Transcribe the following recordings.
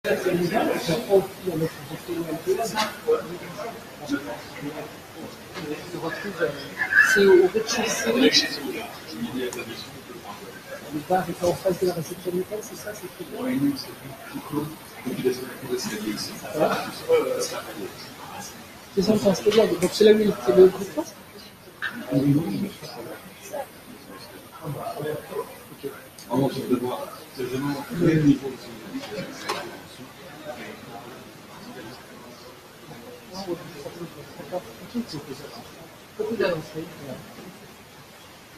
C'est au rez-de-chaussée. Le bar est en face de la réception de l'hôtel, c'est ça? C'est très bien. Oui, c'est plutôt. C'est ça, c'est un escalier. Donc c'est là où il fait le groupe poste? Oui. Vraiment, tu peux voir. C'est vraiment le même niveau.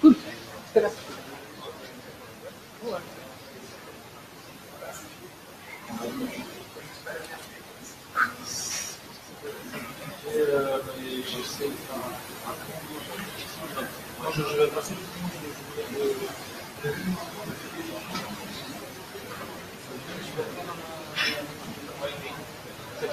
Cool. C'est là. Je vais passer. C'est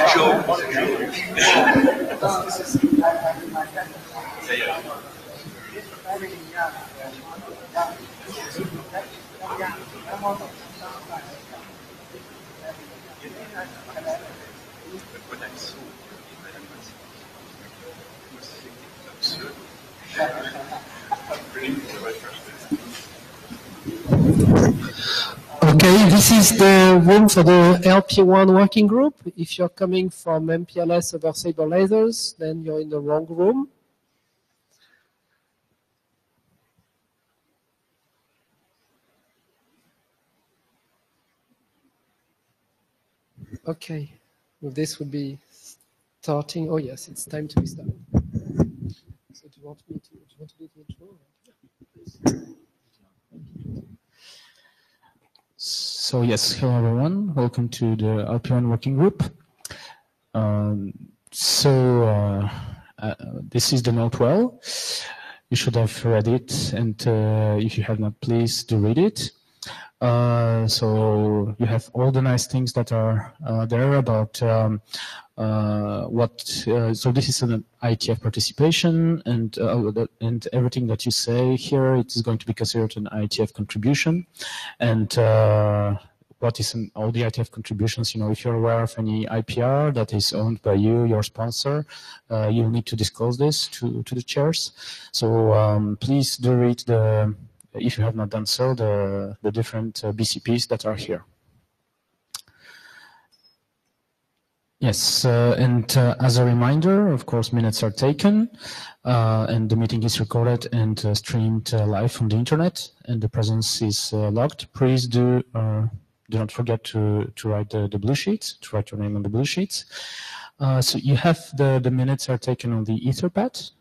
chaud. Okay, this is the room for the Lpwan working group. If you're coming from MPLS over Saber Lasers, then you're in the wrong room. Okay, well, this would be starting. Oh yes, it's time to be started. So do you want me to do the intro? So yes, hello everyone. Welcome to the Lpwan working group. This is the note well. You should have read it, and if you have not, please do read it. So you have all the nice things that are there about so this is an IETF participation, and everything that you say here, it is going to be considered an IETF contribution. And what is all the IETF contributions? You know, if you're aware of any IPR that is owned by you, your sponsor, you'll need to disclose this to the chairs. So please do read if you have not done so, the different BCPs that are here. Yes, and as a reminder, of course, minutes are taken, and the meeting is recorded and streamed live on the internet, and the presence is logged. Please do not forget to write the blue sheets, to write your name on the blue sheets. So you have the minutes are taken on the Etherpad.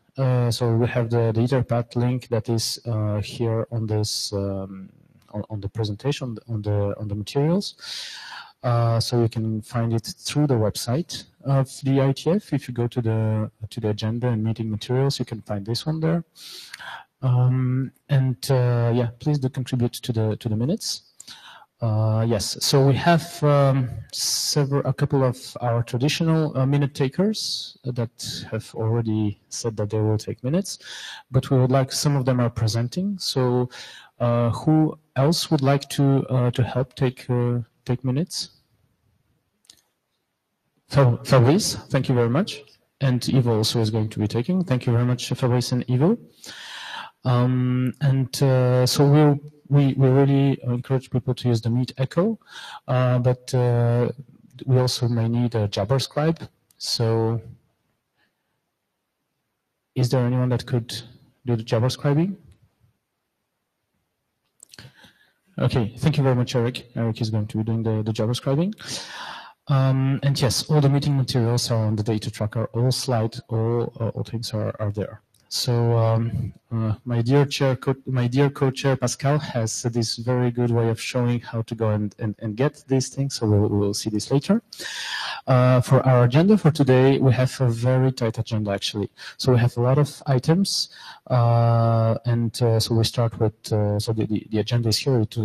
So we have the Etherpad link that is here on this on the presentation on the materials. So you can find it through the website of the IETF. If you go to the agenda and meeting materials, you can find this one there. Yeah, please do contribute to the minutes. Yes, so we have a couple of our traditional minute takers that have already said that they will take minutes, but we would like, some of them are presenting. So who else would like to help take minutes? Fabrice, thank you very much. And Ivo also is going to be taking. Thank you very much, Fabrice and Ivo. So we really encourage people to use the Meet Echo, but we also may need a JavaScript. So is there anyone that could do the JavaScribing? Okay, thank you very much, Eric. Eric is going to be doing the JavaScribing. And yes, all the meeting materials are on the data tracker, all slides, all things are there. So my dear co-chair Pascal has this very good way of showing how to go and get these things. So we'll see this later. For our agenda for today, we have a very tight agenda actually. So we have a lot of items, so we start with. So the agenda is here. It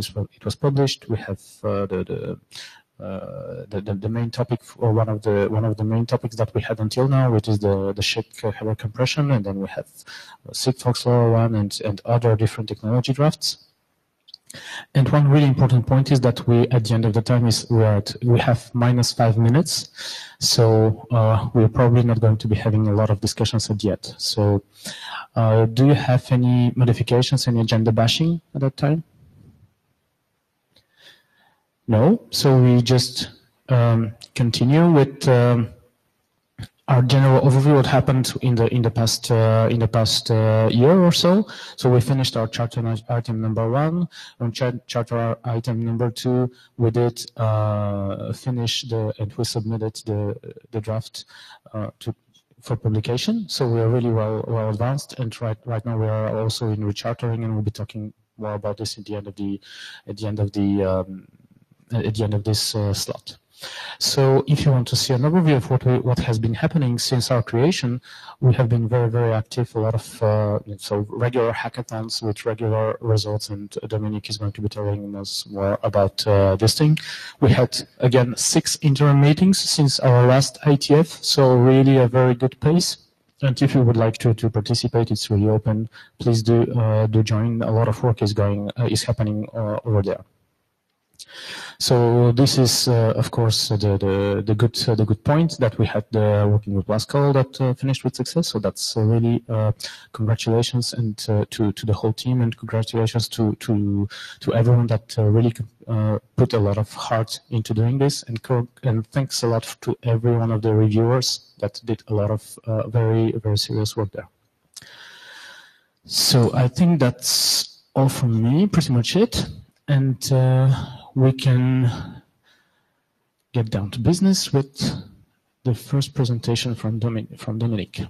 was published. We have the main topic, or one of the main topics that we had until now, which is the SHIC header compression, and then we have Sigfox LoRaWAN and other different technology drafts. And one really important point is that we, at the end of the time, we have -5 minutes, so we're probably not going to be having a lot of discussions yet. So, do you have any modifications, any agenda bashing at that time? No, so we just continue with our general overview. What happened in the past year or so. So we finished our charter item number 1. On charter item number 2, we did finish and we submitted the draft for publication. So we are really well advanced, and right now we are also in rechartering, and we'll be talking more about this at the end of this slot. So if you want to see an overview of what has been happening since our creation, we have been very, very active, a lot of regular hackathons with regular results, and Dominique is going to be telling us more about this thing. We had, again, 6 interim meetings since our last IETF, so really a very good pace. And if you would like to participate, it's really open. Please do join. A lot of work is happening over there. So this is, of course, the good point that we had working with Pascal that finished with success. So that's really congratulations and to the whole team, and congratulations to everyone that really put a lot of heart into doing this, and thanks a lot to every one of the reviewers that did a lot of very, very serious work there. So I think that's all from me, pretty much it, and we can get down to business with the first presentation from Dominique.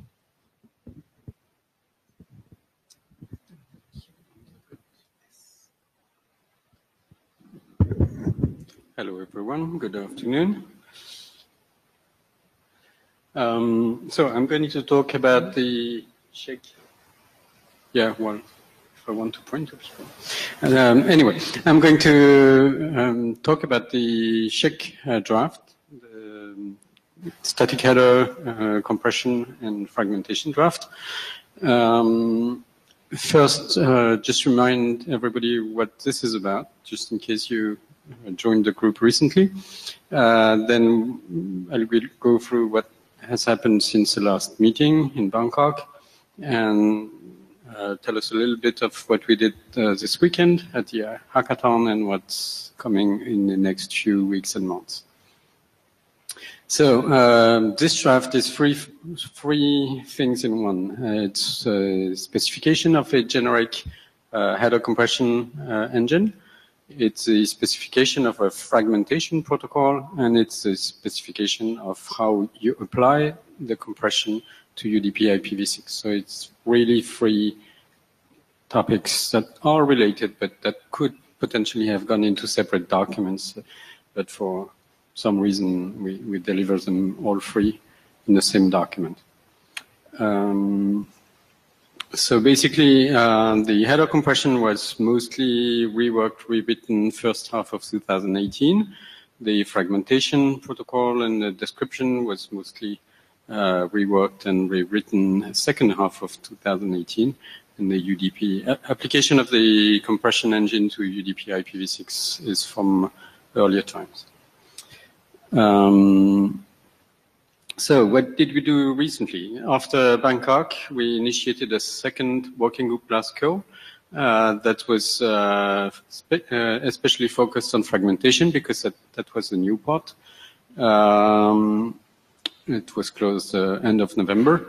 Hello, everyone. Good afternoon. So I'm going to talk about the SHIC. Yeah, well, if I want to point up. Anyway, I'm going to talk about the SHIC draft, the static header compression and fragmentation draft. First, just remind everybody what this is about, just in case you joined the group recently. Then I will go through what has happened since the last meeting in Bangkok, and tell us a little bit of what we did this weekend at the hackathon and what's coming in the next few weeks and months. So this draft is three things in one. It's a specification of a generic header compression engine. It's a specification of a fragmentation protocol, and it's a specification of how you apply the compression to UDP IPv6. So it's really 3 topics that are related, but that could potentially have gone into separate documents. But for some reason, we deliver them all 3 in the same document. So basically, the header compression was mostly reworked, rewritten first half of 2018. The fragmentation protocol and the description was mostly reworked and rewritten second half of 2018. And the UDP application of the compression engine to UDP IPv6 is from earlier times. So what did we do recently? After Bangkok, we initiated a second working group Glasgow that was especially focused on fragmentation, because that was the new part. It was closed end of November.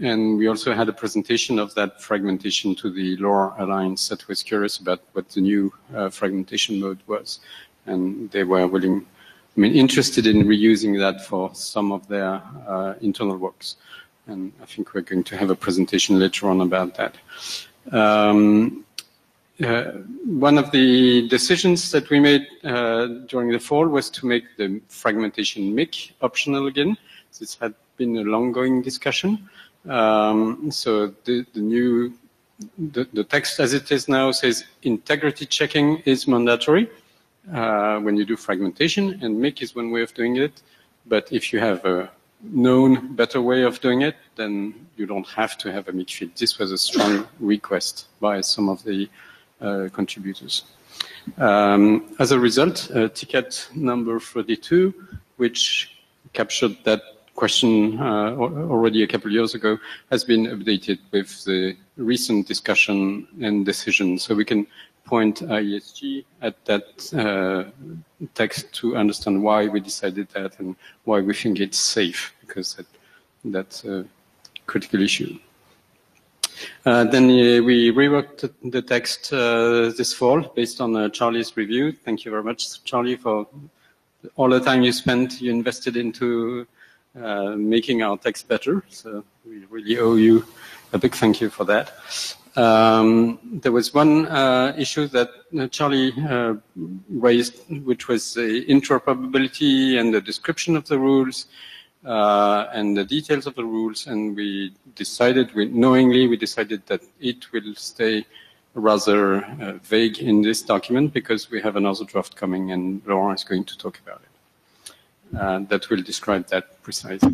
And we also had a presentation of that fragmentation to the LoRa Alliance that was curious about what the new fragmentation mode was. And they were interested in reusing that for some of their internal works. And I think we're going to have a presentation later on about that. One of the decisions that we made during the fall was to make the fragmentation MIC optional again. This had been a long-going discussion. So the text as it is now says integrity checking is mandatory when you do fragmentation, and MIC is one way of doing it. But if you have a known better way of doing it, then you don't have to have a MIC field. This was a strong request by some of the contributors. As a result, ticket number 32, which captured that question already a couple of years ago, has been updated with the recent discussion and decision. So we can point IESG at that text to understand why we decided that and why we think it's safe, because that's a critical issue. Then we reworked the text this fall based on Charlie's review. Thank you very much, Charlie, for all the time you invested into making our text better. So we really owe you a big thank you for that. There was one issue that Charlie raised, which was the interoperability and the description of the rules and the details of the rules, and we knowingly decided that it will stay rather vague in this document because we have another draft coming and Laurent is going to talk about it. That will describe that precisely.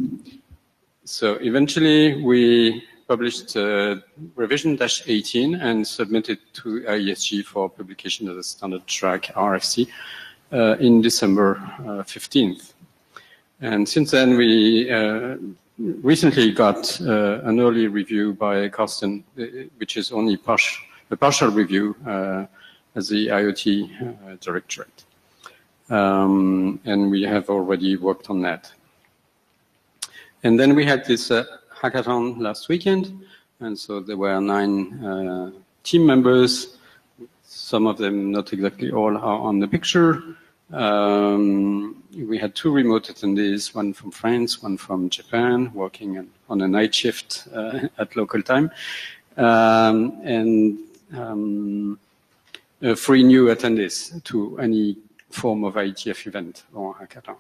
So eventually we published revision -18 and submitted to IESG for publication as a standard track RFC in December 15th. And since then we recently got an early review by Carsten, which is only a partial review as the IoT Directorate. And we have already worked on that. And then we had this hackathon last weekend, and so there were 9 team members. Some of them, not exactly all, are on the picture. We had 2 remote attendees, one from France, one from Japan, working on a night shift at local time, and 3 new attendees to any form of IETF event or hackathon.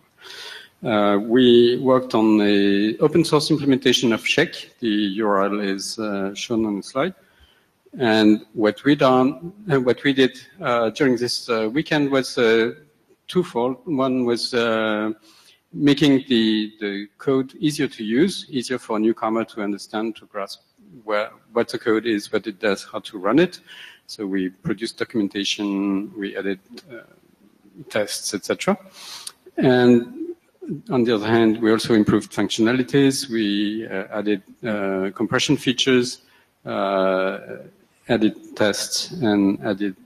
We worked on the open source implementation of Check. The URL is shown on the slide. And what we did during this weekend was twofold. One was making the code easier to use, easier for a newcomer to understand, to grasp what the code is, what it does, how to run it. So we produced documentation, we added tests, etc. And on the other hand, we also improved functionalities. We added compression features, added tests, and added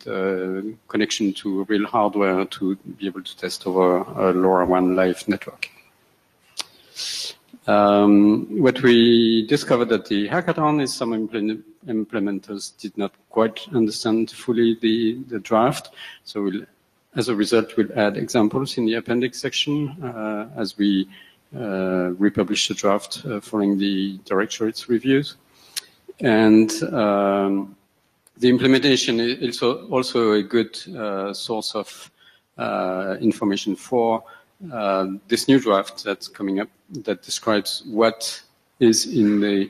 connection to real hardware to be able to test over a LoRaWAN live network. What we discovered at the hackathon is some implementers did not quite understand fully the draft. So as a result, we'll add examples in the appendix section as we republish the draft following the directorate's reviews. And the implementation is also a good source of information for this new draft that's coming up that describes what is in the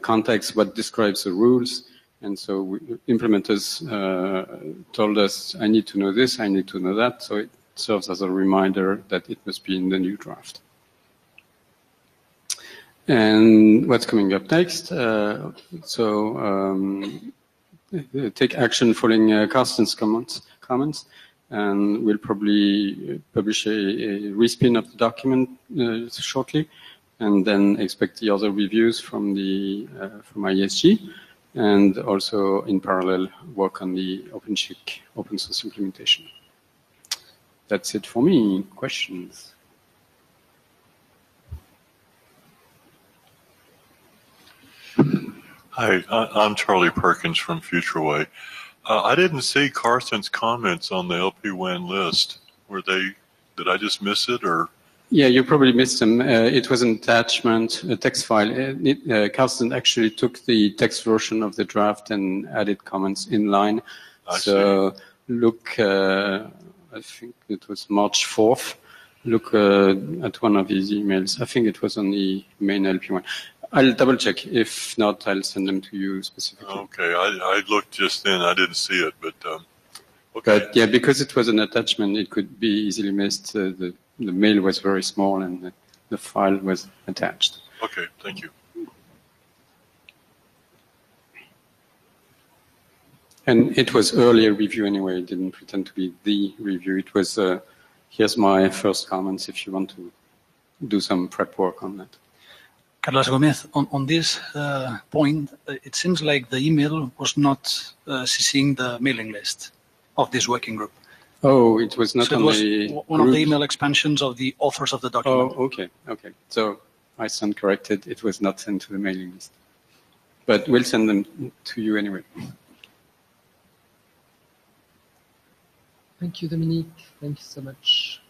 context, what describes the rules. And so implementers told us, I need to know this, I need to know that. So it serves as a reminder that it must be in the new draft. And what's coming up next? Take action following Carsten's comments, and we'll probably publish a respin of the document shortly, and then expect the other reviews from IESG. And also, in parallel, work on the OpenShift open source implementation. that's it for me. Questions? Hi, I'm Charlie Perkins from FutureWay. I didn't see Carsten's comments on the LPWAN list. Did I just miss it, or? Yeah, you probably missed them. It was an attachment, a text file. Carsten actually took the text version of the draft and added comments in line. I see. Look, I think it was March 4th. Look at one of his emails. I think it was on the main LP1. I'll double check. If not, I'll send them to you specifically. Okay, I looked just then. I didn't see it, but okay. But yeah, because it was an attachment, it could be easily missed. The mail was very small and the file was attached. Okay, thank you. And it was earlier review anyway. It didn't pretend to be the review. It was, here's my first comments if you want to do some prep work on that. Carlos Gomez, on this point, it seems like the email was not CCing the mailing list of this working group. Oh, it was not so on it was the one group. of the email expansions of the authors of the document. Oh, okay. So I stand corrected. It was not sent to the mailing list. But we'll send them to you anyway. Thank you, Dominique. Thank you so much.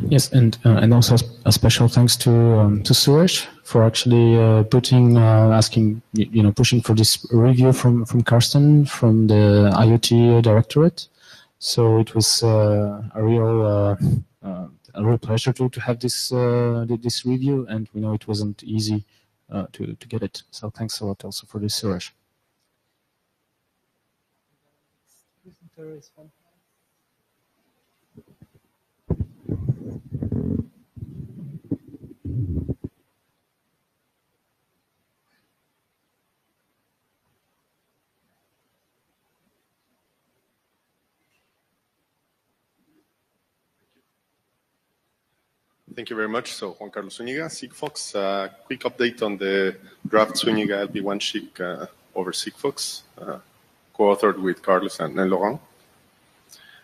Yes, and also a special thanks to Suresh for actually asking, pushing for this review from Carsten from the IoT Directorate. So it was a real pleasure to have this review, and we know it wasn't easy to get it. So thanks a lot also for this, Suresh. Thank you very much. So, Juan Carlos Zúñiga, Sigfox. Quick update on the draft Zúñiga LP1 SHIC over Sigfox, co-authored with Carlos and Laurent.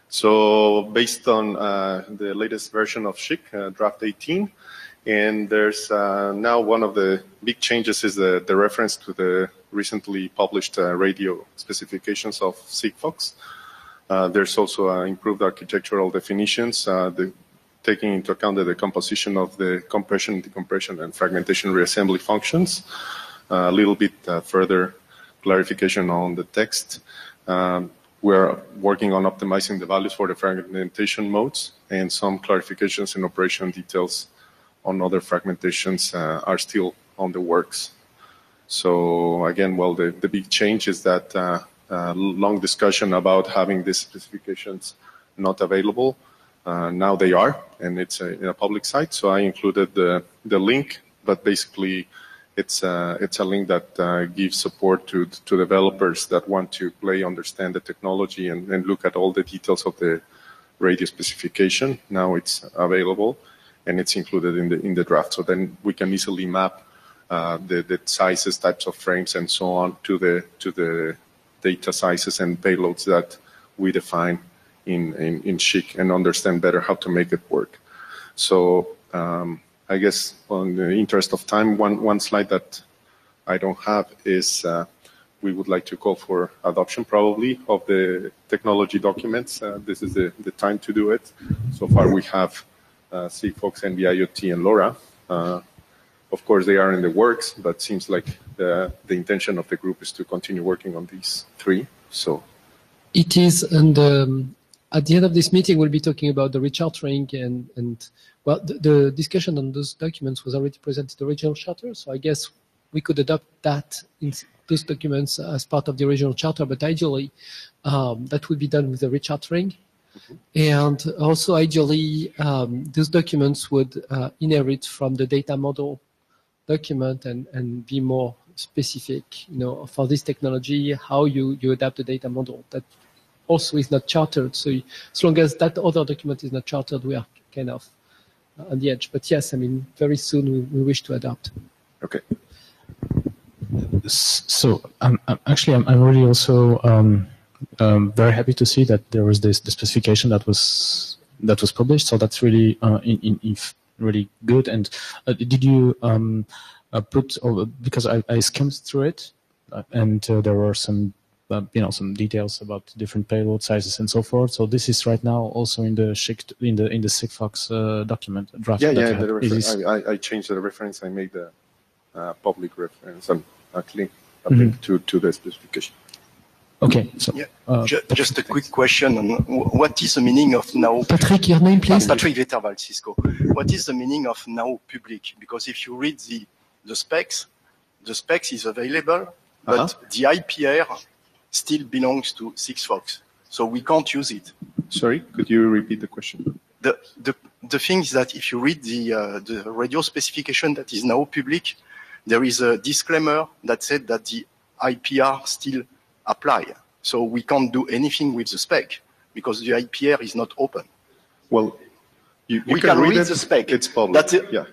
So, based on the latest version of SHIC, draft 18, and there's now one of the big changes is the reference to the recently published radio specifications of Sigfox. There's also improved architectural definitions, taking into account the composition of the compression, decompression, and fragmentation reassembly functions. A little bit further clarification on the text. We're working on optimizing the values for the fragmentation modes, and some clarifications and operation details on other fragmentations are still on the works. So again, well, the big change is that long discussion about having these specifications not available. Now they are, and it's in a public site. So I included the link, but basically it's a link that gives support to developers that want to understand the technology, and look at all the details of the radio specification. Now it's available, and it's included in the draft. So then we can easily map the sizes, types of frames, and so on to the data sizes and payloads that we define in SHIC, and understand better how to make it work. So I guess on the interest of time, one slide that I don't have is we would like to call for adoption probably of the technology documents. This is the time to do it. So far we have Sigfox, NB-IoT, and LoRa. Of course they are in the works, but seems like the intention of the group is to continue working on these three. So it is, and at the end of this meeting, we'll be talking about the rechartering, and well, the discussion on those documents was already presented in the original charter, so I guess we could adopt that in those documents as part of the original charter, but ideally that would be done with the rechartering. Mm-hmm. And also ideally, those documents would inherit from the data model document and be more specific, for this technology, how you adapt the data model. That also is not chartered. So as long as that other document is not chartered, we are kind of on the edge. But yes, I mean, very soon we wish to adopt. Okay. So actually, I'm really also very happy to see that there was the specification that was published. So that's really really good. And did you put because I skimmed through it, and there were some some details about different payload sizes and so forth. So this is right now also in the Sigfox document draft. I changed the reference. I made the public reference and a link to the specification. Okay, so just a quick question on what is the meaning of now? Patrick, your name, please. Patrick Vetterval, Cisco. What is the meaning of now public? Because if you read the specs is available, but the IPR still belongs to Sigfox, so we can't use it. Sorry, could you repeat the question? The thing is that if you read the radio specification that is now public, there is a disclaimer that said that the IPR still apply. So we can't do anything with the spec because the IPR is not open. Well, we can read the spec. It's public.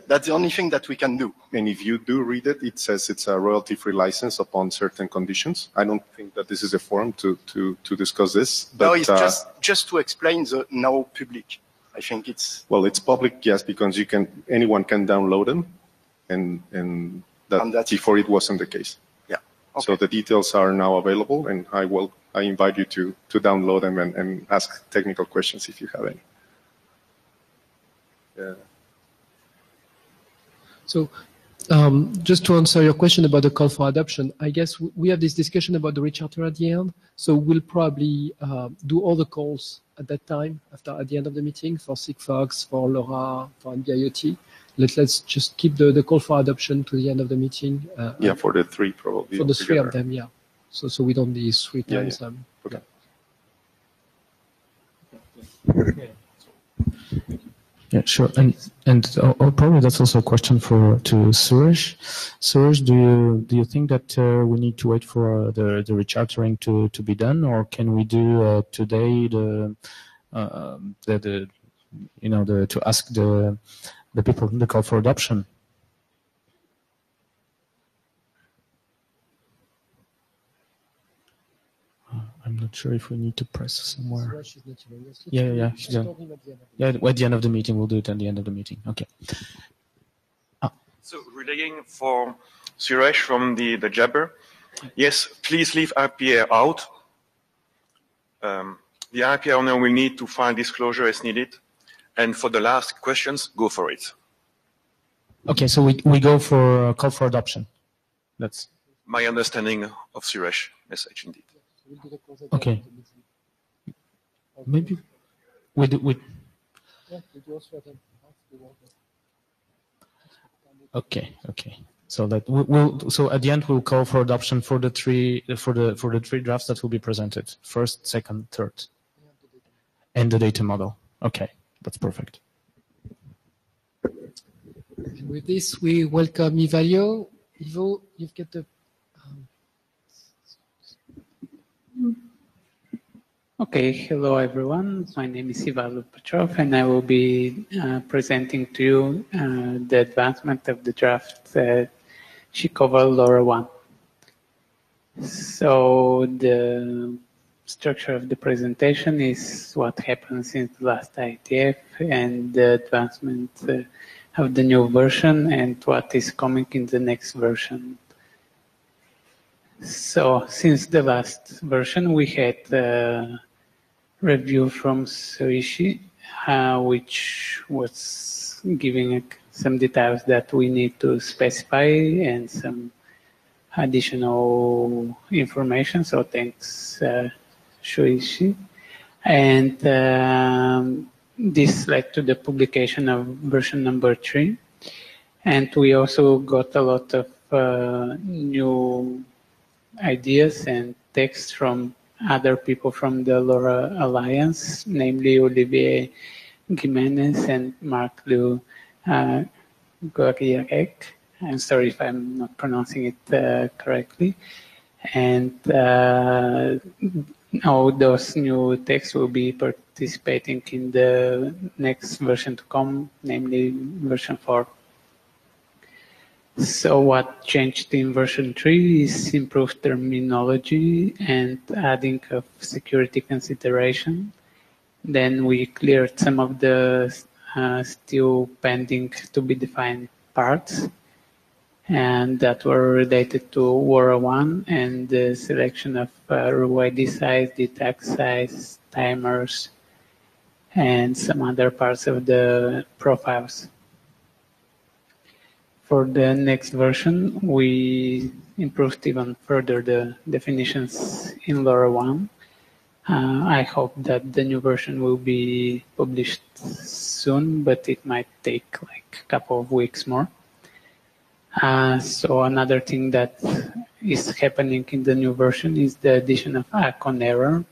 That's the only thing that we can do. And if you do read it, it says it's a royalty-free license upon certain conditions. I don't think that this is a forum to discuss this. But, no, it's just to explain the now public. I think it's... Well, it's public, yes, because anyone can download them, and that before it wasn't the case. Okay. So the details are now available, and I invite you to download them and ask technical questions if you have any. Yeah. So just to answer your question about the call for adoption, I guess we have this discussion about the recharter at the end. So we'll probably do all the calls at that time at the end of the meeting for Sigfox, for LoRa, for NB-IoT. Let's just keep the call for adoption to the end of the meeting. For the three probably. For the three of them, yeah. So we don't do these 3 times. Okay. Yeah, sure. And probably that's also a question to Suresh. Suresh, do you think that we need to wait for the rechartering to be done, or can we do today to ask the people in the call for adoption? I'm not sure if we need to press somewhere. Yeah. At the end of the meeting, we'll do it at the end of the meeting. Okay. So relaying for Suresh from the Jabber. Yes, please leave IPR out. The IPR owner will need to file disclosure as needed. And for the last questions, go for it. Okay, so we go for a call for adoption. That's my understanding of Suresh message, indeed. Okay. Maybe we do. Okay. So that so at the end we'll call for adoption for the three drafts that will be presented: first, second, third, and the data model. Okay, that's perfect. And with this, we welcome Ivalio. Ivo, you've got the. Okay, hello everyone. My name is Ivalio Petrov, and I will be presenting to you the advancement of the draft Chikova LoRa 1. So the structure of the presentation is what happened since the last IETF and the advancement of the new version and what is coming in the next version. So since the last version, we had a review from Soichi, which was giving some details that we need to specify and some additional information. So thanks, Soichi. And this led to the publication of version number 3. And we also got a lot of new ideas and text from other people from the LoRa Alliance, namely Olivier Gimenez and Marc-Louis Gouriarek. I'm sorry if I'm not pronouncing it correctly. And all those new texts will be participating in the next version to come, namely version 4. So what changed in version 3 is improved terminology and adding of security consideration. Then we cleared some of the still pending to be defined parts, and that were related to WARA1 and the selection of RUID size, detect size, timers, and some other parts of the profiles. For the next version, we improved even further the definitions in LoRaWAN. I hope that the new version will be published soon, but it might take like a couple of weeks more. So another thing that is happening in the new version is the addition of icon error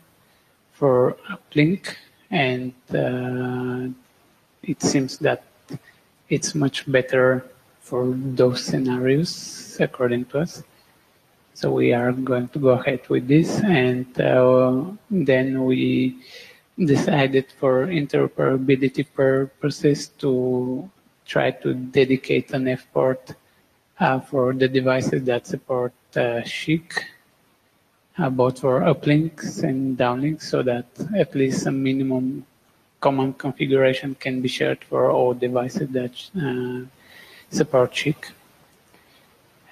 for uplink, and it seems that it's much better for those scenarios, according to us. So we are going to go ahead with this, and then we decided for interoperability purposes to try to dedicate an F port for the devices that support SHIC, both for uplinks and downlinks, so that at least some minimum common configuration can be shared for all devices that support SHIC.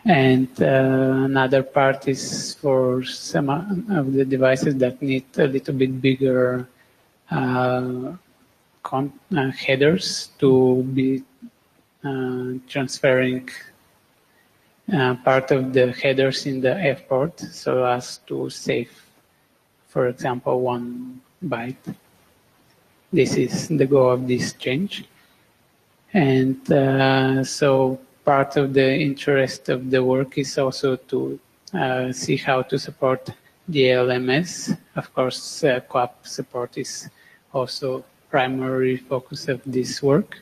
And another part is for some of the devices that need a little bit bigger headers to be transferring part of the headers in the F port so as to save, for example, 1 byte. This is the goal of this change. And so part of the interest of the work is also to see how to support the LMS. Of course, QAP support is also primary focus of this work.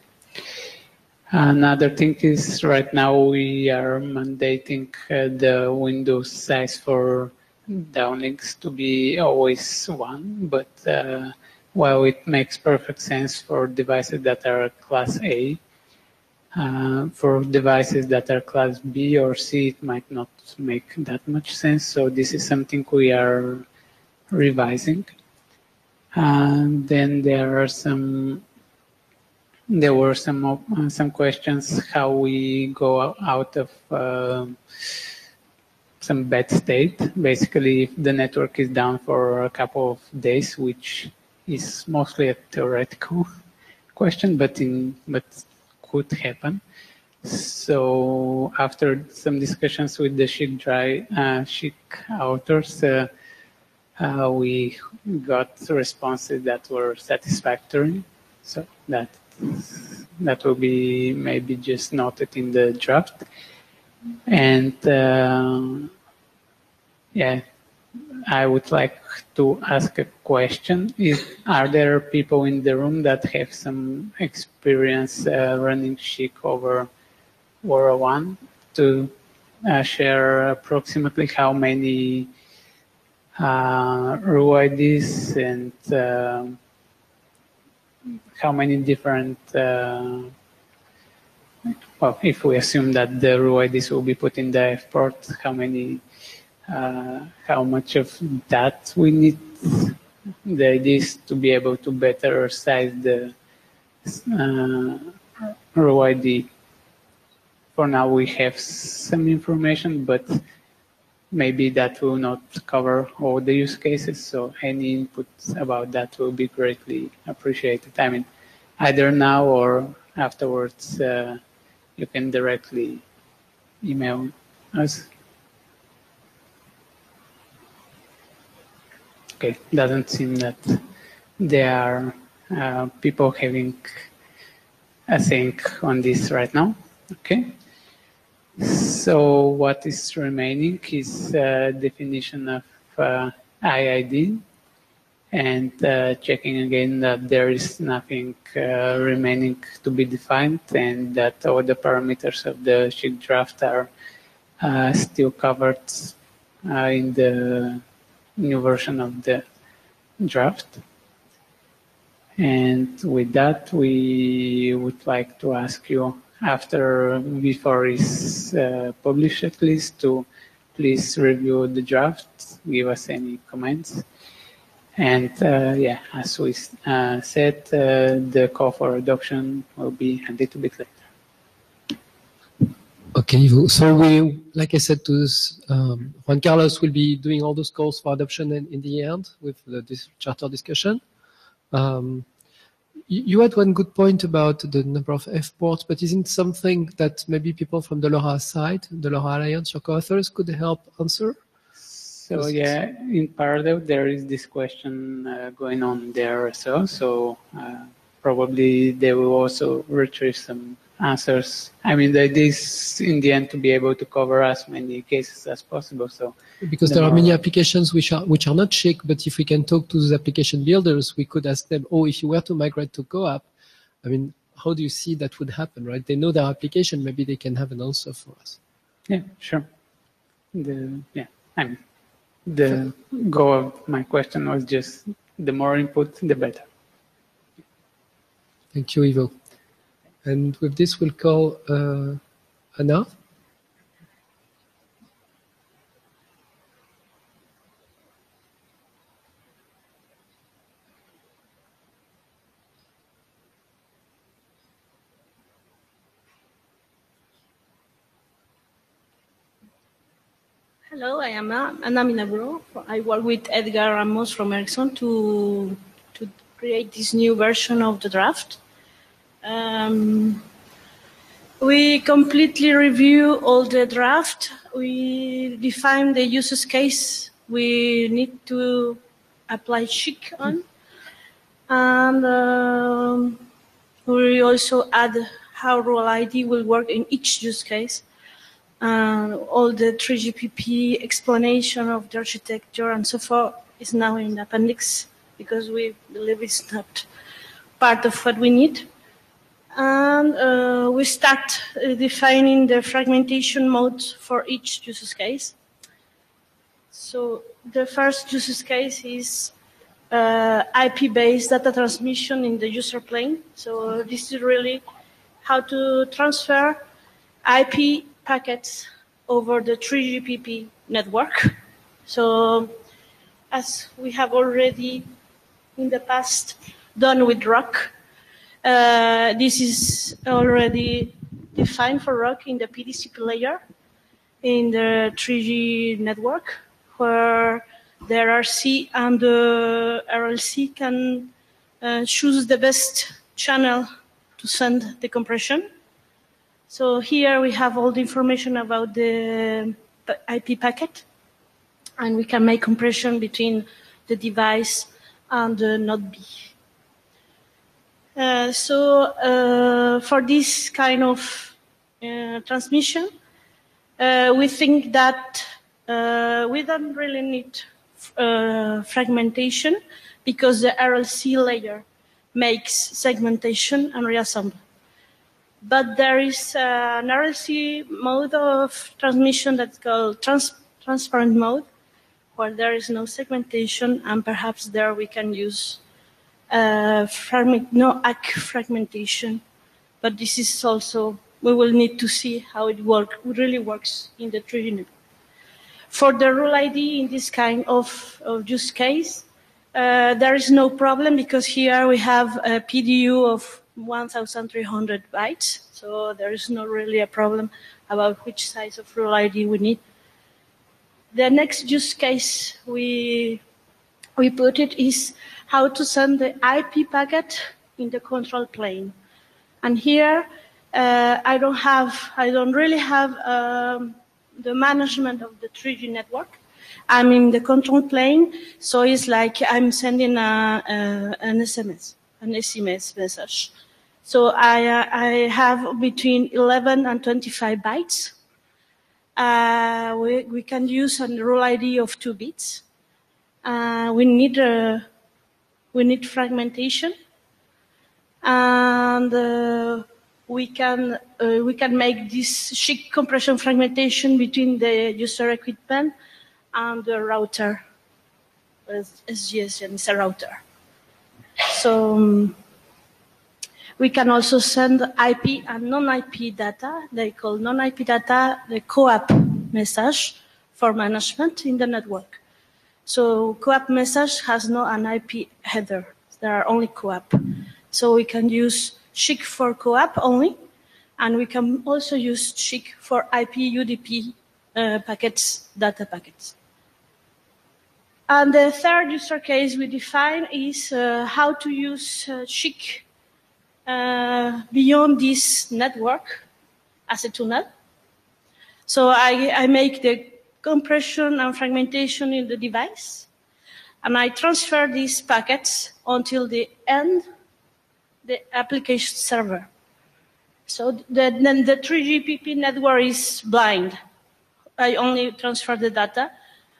Another thing is right now we are mandating the window size for downlinks to be always 1, but while it makes perfect sense for devices that are class A, for devices that are class B or C, it might not make that much sense. So this is something we are revising. And then there were some questions how we go out of some bad state. Basically, if the network is down for a couple of days, which is mostly a theoretical question, but could happen. So after some discussions with the SHIC authors, we got responses that were satisfactory. So that will be maybe just noted in the draft. And yeah, I would like to ask a question. Are there people in the room that have some experience running SHIC over WARA1 to share approximately how many RUIDs and how many different, well, if we assume that the RUIDs will be put in the F port, how much of that we need? The idea is to be able to better size the RUID. For now, we have some information, but maybe that will not cover all the use cases. So any input about that will be greatly appreciated. I mean, either now or afterwards, you can directly email us. Okay, doesn't seem that there are people having a think on this right now. Okay. So what is remaining is definition of IID and checking again that there is nothing remaining to be defined and that all the parameters of the SHIC draft are still covered in the new version of the draft. And with that, we would like to ask you before it's published at least, to please review the draft, give us any comments. And yeah, as we said, the call for adoption will be a little bit later. Okay, so we, like I said, Juan Carlos will be doing all those calls for adoption in the end with this charter discussion. You had one good point about the number of F-ports, but isn't something that maybe people from the LoRa side, the LoRa Alliance, your co-authors, could help answer? So yeah, in parallel, there is this question going on there as well. So probably they will also retrieve some answers. I mean, the idea is in the end to be able to cover as many cases as possible. So because there are many applications which are not SHIC, but if we can talk to those application builders, we could ask them, oh, if you were to migrate to CoAP, I mean, how do you see that would happen, right? They know their application, maybe they can have an answer for us. Yeah, sure. The goal of my question was just the more input, the better. Thank you, Ivo. And with this, we'll call Anna. Hello, I am Ana Minabro. I work with Edgar Ramos from Ericsson to create this new version of the draft. We completely review all the draft. We define the use case we need to apply SHIC on. And we also add how role ID will work in each use case. All the 3GPP explanation of the architecture and so forth is now in the appendix because we believe it's not part of what we need. And we start defining the fragmentation modes for each use case. So the first use case is IP-based data transmission in the user plane. So this is really how to transfer IP packets over the 3GPP network. So as we have already in the past done with ROC, this is already defined for ROC in the PDCP layer in the 3G network, where the RRC and the RLC can choose the best channel to send the compression. So here we have all the information about the IP packet, and we can make compression between the device and the node B. For this kind of transmission, we think that we don't really need fragmentation because the RLC layer makes segmentation and reassembly. But there is an RLC mode of transmission that's called transparent mode, where there is no segmentation, and perhaps there we can use no ACK fragmentation. But this is also, we will need to see how it really works in the 3G network. For the rule ID in this kind of use case, there is no problem because here we have a PDU of 1,300 bytes, so there is not really a problem about which size of rule ID we need. The next use case we put it is how to send the IP packet in the control plane. And here I don't really have the management of the 3G network. I'm in the control plane, so it's like I'm sending an SMS message. So I have between 11 and 25 bytes. We can use a rule ID of 2 bits. We need fragmentation, and we can make this SHIC compression fragmentation between the user equipment and the router. SGSN is a router. So We can also send IP and non-IP data. They call non-IP data the co-op message for management in the network. So co-op message has no an IP header. There are only co-op. So we can use SHIC for co-op only, and we can also use SHIC for IP UDP packets, data packets. And the third use case we define is how to use SHIC beyond this network as a tunnel. So I make the compression and fragmentation in the device, and I transfer these packets until the end, the application server. So then the 3GPP network is blind. I only transfer the data,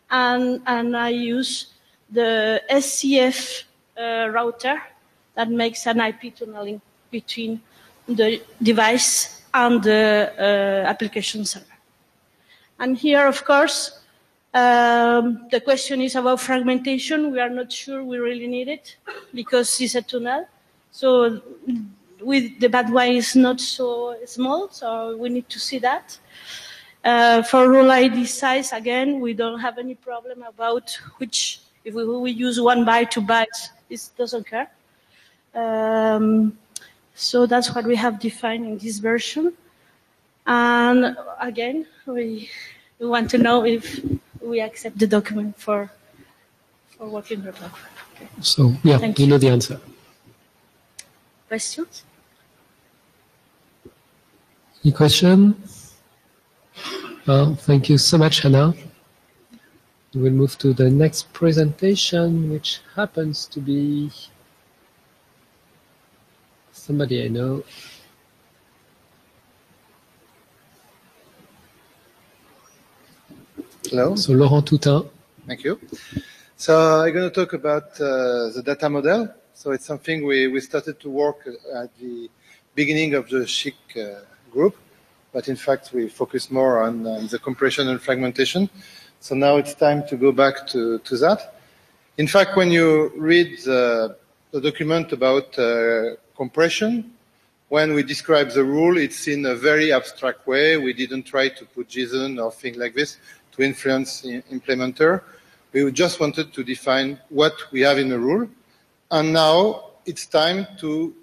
and I use the SCF router that makes an IP tunneling between the device and the application server. And here, of course, the question is about fragmentation. We are not sure we really need it because it's a tunnel. So with the bandwidth is not so small, so we need to see that. For rule ID size, again, we don't have any problem about which, if we use 1 byte, 2 bytes, it doesn't care. So that's what we have defined in this version. And again, we want to know if we accept the document for working report. Okay. So, yeah, you know the answer. Questions? Any question? Well, thank you so much, Hannah. We'll move to the next presentation, which happens to be somebody I know. Hello. So Laurent Toutain. Thank you. So I'm going to talk about the data model. So it's something we started to work at the beginning of the SHIC group, but in fact we focus more on the compression and fragmentation. So now it's time to go back to that. In fact, when you read the document about compression, when we describe the rule, it's in a very abstract way. We didn't try to put JSON or things like this to influence the implementer. We just wanted to define what we have in the rule. And now it's time to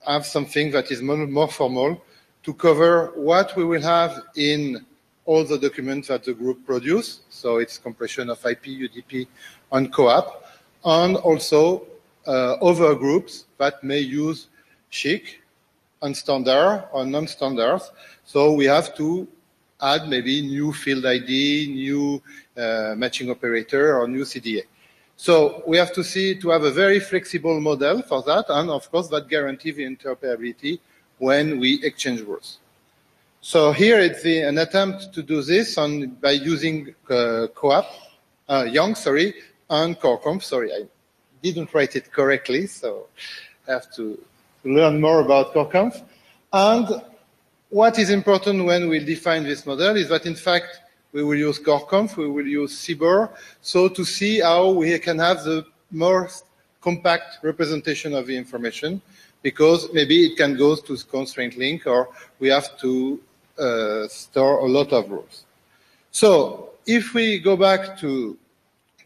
have something that is more formal to cover what we will have in all the documents that the group produce. So it's compression of IP, UDP, and co-op, and also other groups that may use SHIC and standard or non-standards. So we have to add maybe new field ID, new matching operator, or new CDA. So we have to have a very flexible model for that, and of course that guarantees the interoperability when we exchange rules. So here it's an attempt to do this by using co-op, Young, and CoreConf. I didn't write it correctly, so I have to learn more about CoreConf. And what is important when we define this model is that, in fact, we will use CoreConf, we will use CBOR, so to see how we can have the most compact representation of the information, because maybe it can go to constraint link, or we have to store a lot of rules. So if we go back to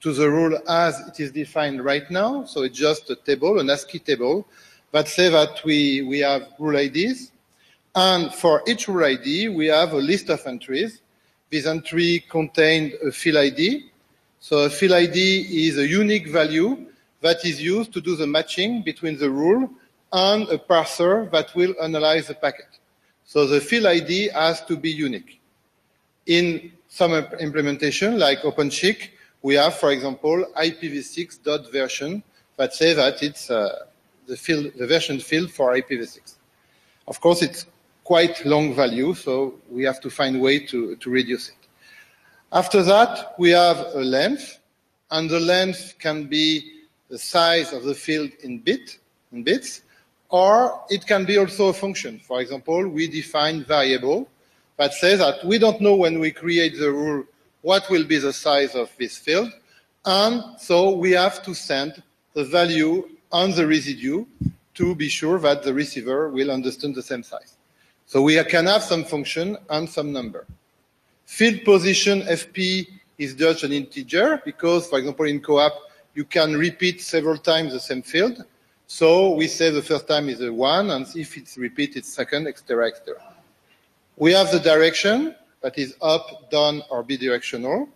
the rule as it is defined right now, so it's just a table, an ASCII table, that says that we have rule IDs, and for each rule ID, we have a list of entries. This entry contains a field ID. So a field ID is a unique value that is used to do the matching between the rule and a parser that will analyze the packet. So the field ID has to be unique. In some implementation, like OpenSHIC, we have, for example, IPv6.version that says that it's the version field for IPv6. Of course, it's quite long value, so we have to find a way to reduce it. After that, we have a length, and the length can be the size of the field in bits, or it can be also a function. For example, we define variable that says that we don't know when we create the rule what will be the size of this field, and so we have to send the value on the residue to be sure that the receiver will understand the same size. So we can have some function and some number. Field position FP is just an integer because, for example, in CoAP, you can repeat several times the same field. So we say the first time is a 1, and if it's repeated, it's second, etc., etc. We have the direction, that is up, down, or bidirectional.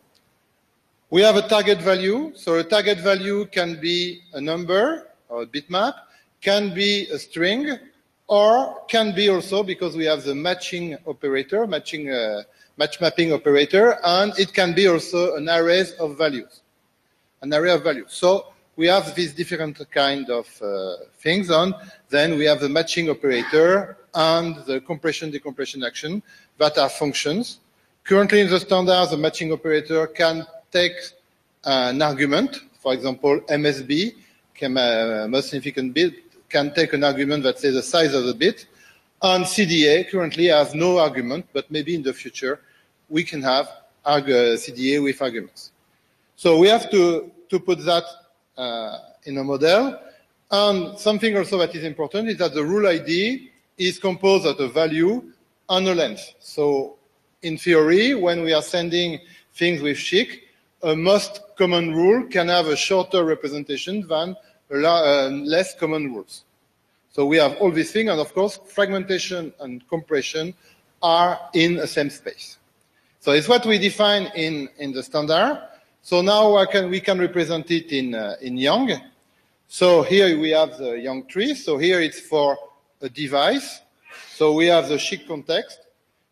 We have a target value. So a target value can be a number or a bitmap, can be a string, or can be also, because we have the matching operator, match mapping operator, and it can be also an array of values. An array of values. So we have these different kind of things, and then we have the matching operator and the compression-decompression action that are functions. Currently in the standard, the matching operator can take an argument. For example, MSB, most significant bit, can take an argument that says the size of the bit. And CDA currently has no argument, but maybe in the future we can have CDA with arguments. So we have to put that in a model. And something also that is important is that the rule ID is composed of a value and a length. So in theory, when we are sending things with SHIC, a most common rule can have a shorter representation than less common rules. So we have all these things, and of course, fragmentation and compression are in the same space. So it's what we define in the standard. So now we can represent it in Young. So here we have the Young tree. So here it's for a device. So we have the SHIC context.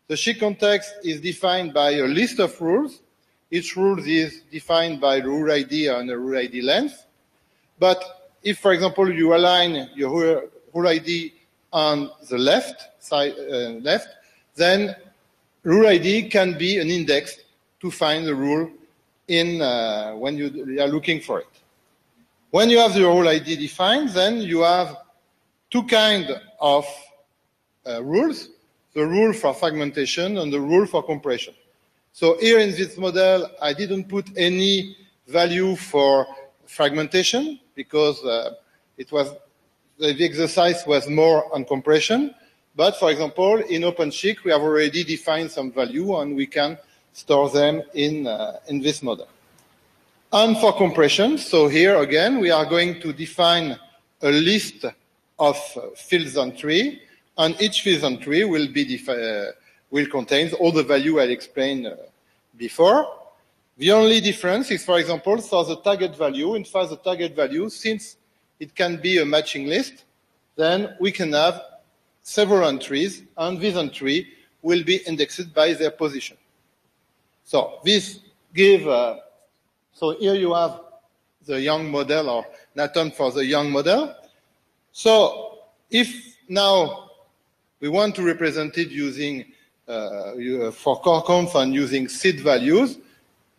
The SHIC context is defined by a list of rules. Each rule is defined by the rule ID and a rule ID length. But if, for example, you align your rule ID on the left side, then rule ID can be an index to find the rule in when you are looking for it. When you have the rule ID defined, then you have two kinds of rules: the rule for fragmentation and the rule for compression. So here in this model, I didn't put any value for fragmentation because the exercise was more on compression. But for example, in OpenSHIC, we have already defined some value and we can store them in this model. And for compression, so here again, we are going to define a list of fields on tree, and each field on tree will contain all the value I explained before. The only difference is, for example, for the target value. In fact, the target value, since it can be a matching list, then we can have several entries, and this entry will be indexed by their position. So this gives, so here you have the Young model, or Nathan for the Young model. So if now we want to represent it using, for core conf and using seed values,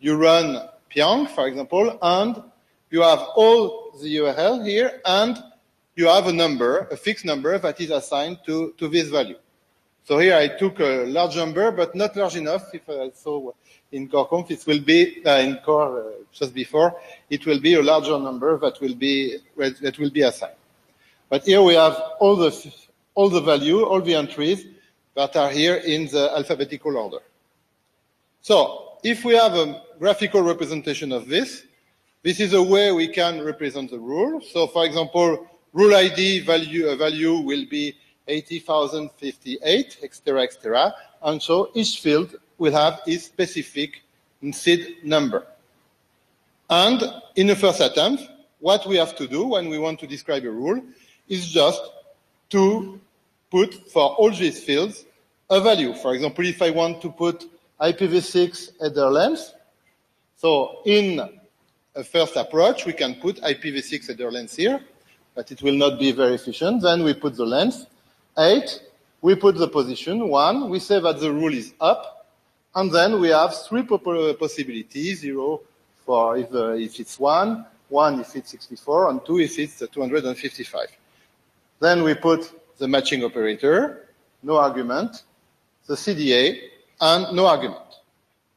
you run Pyong, for example, and you have all the URL here, and you have a number, a fixed number that is assigned to this value. So here I took a large number, but not large enough. If I saw in core conf, it will be in core just before, it will be a larger number that will be assigned. But here we have all the value, all the entries that are here in the alphabetical order. So if we have a graphical representation of this is a way we can represent the rule. So for example, rule ID value will be 80,058, etc., etc. And so each field will have its specific seed number. And in the first attempt, what we have to do when we want to describe a rule is just to put for all these fields a value. For example, if I want to put IPv6 header length, so in a first approach, we can put IPv6 header length here, but it will not be very efficient. Then we put the length, 8, we put the position, 1, we say that the rule is up, and then we have 3 possibilities, 0 for if it's 1 if it's 64, and 2 if it's 255. Then we put the matching operator, no argument, the CDA, and no argument.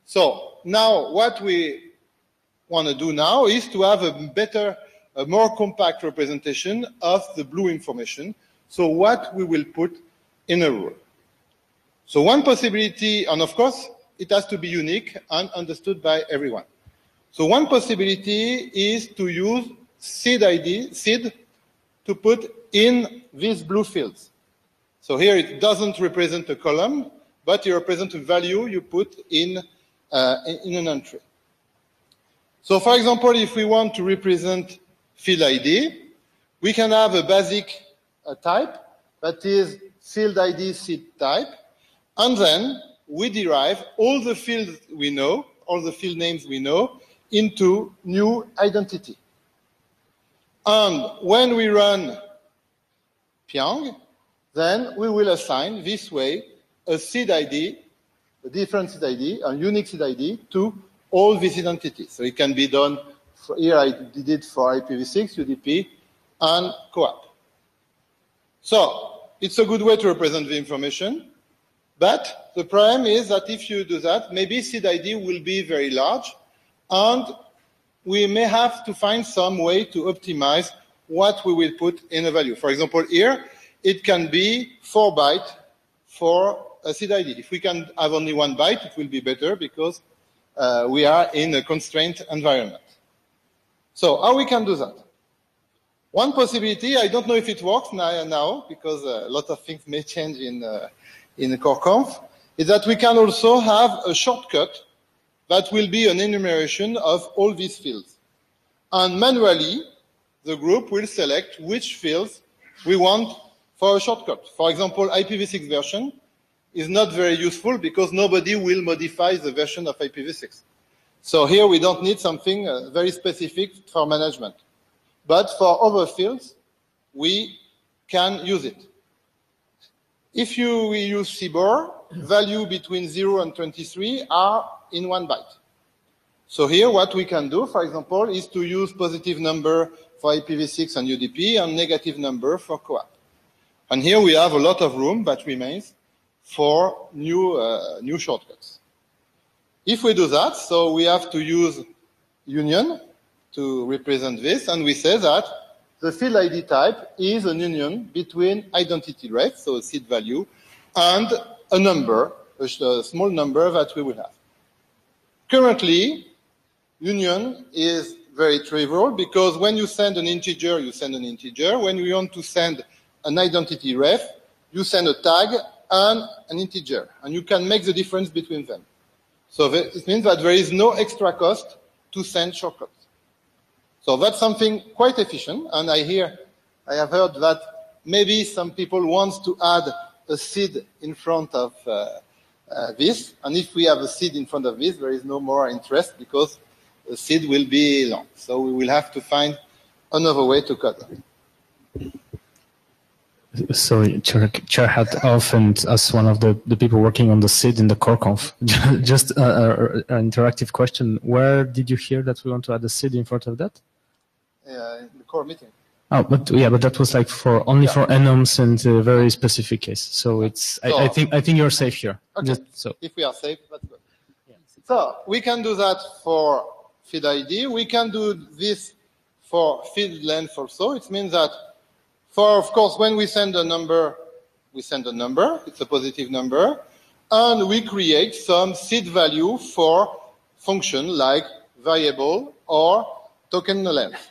So now what we want to do now is to have a better a more compact representation of the blue information, so what we will put in a rule. So one possibility, and of course, it has to be unique and understood by everyone. So one possibility is to use seed to put in these blue fields. So here it doesn't represent a column, but it represents a value you put in an entry. So for example, if we want to represent field ID, we can have a basic type that is field ID seed type, and then we derive all the fields we know, all the field names we know, into new identity. And when we run Pyong, then we will assign this way a seed ID, a different seed ID, a unique seed ID to all these identities. So it can be done, here I did it for IPv6, UDP, and CoAP. So it's a good way to represent the information, but the problem is that if you do that, maybe seed ID will be very large, and we may have to find some way to optimize what we will put in a value. For example, here, it can be 4 bytes for a seed ID. If we can have only 1 byte, it will be better because we are in a constrained environment. So how we can do that? One possibility, I don't know if it works now because a lot of things may change in CoreConf, is that we can also have a shortcut that will be an enumeration of all these fields. And manually, the group will select which fields we want for a shortcut. For example, IPv6 version is not very useful because nobody will modify the version of IPv6. So here we don't need something very specific for management. But for other fields, we can use it. If we use CBOR, value between 0 and 23 are in 1 byte. So here what we can do, for example, is to use positive number for IPv6 and UDP and negative number for CoAP. And here we have a lot of room that remains for new shortcuts. If we do that, so we have to use union to represent this, and we say that the field ID type is an union between identity ref, so a seed value, and a number, a small number that we will have. Currently, union is very trivial because when you send an integer, you send an integer. When you want to send an identity ref, you send a tag and an integer, and you can make the difference between them. So it means that there is no extra cost to send shortcuts. So that's something quite efficient, and I have heard that maybe some people want to add a seed in front of this, and if we have a seed in front of this, there is no more interest because the seed will be long. So we will have to find another way to cut it. Sorry, Chair had off, and as one of the people working on the seed in the CoreConf, just an interactive question. Where did you hear that we want to add a seed in front of that? In the core meeting. Oh, but that was like for enums and a very specific case. So it's, I think you're safe here. Okay. If we are safe, that's good. Yeah. So we can do that for field ID. We can do this for field length also. It means that of course, when we send a number, it's a positive number, and we create some seed value for function like variable or token length,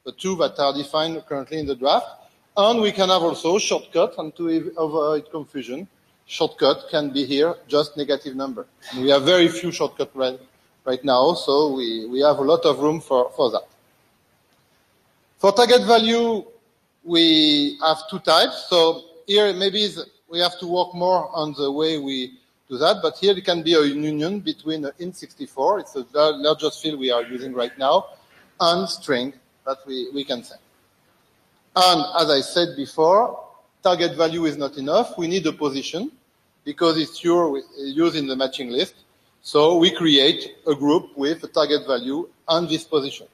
the two that are defined currently in the draft. And we can have also shortcut, and to avoid confusion, shortcut can be here just negative number. And we have very few shortcuts right now, so we have a lot of room for that. For target value, we have 2 types. So here maybe we have to work more on the way we do that, but here it can be a union between int64, it's the largest field we are using right now, and string that we can send. And as I said before, target value is not enough. We need a position because it's used in the matching list. So we create a group with a target value and this position.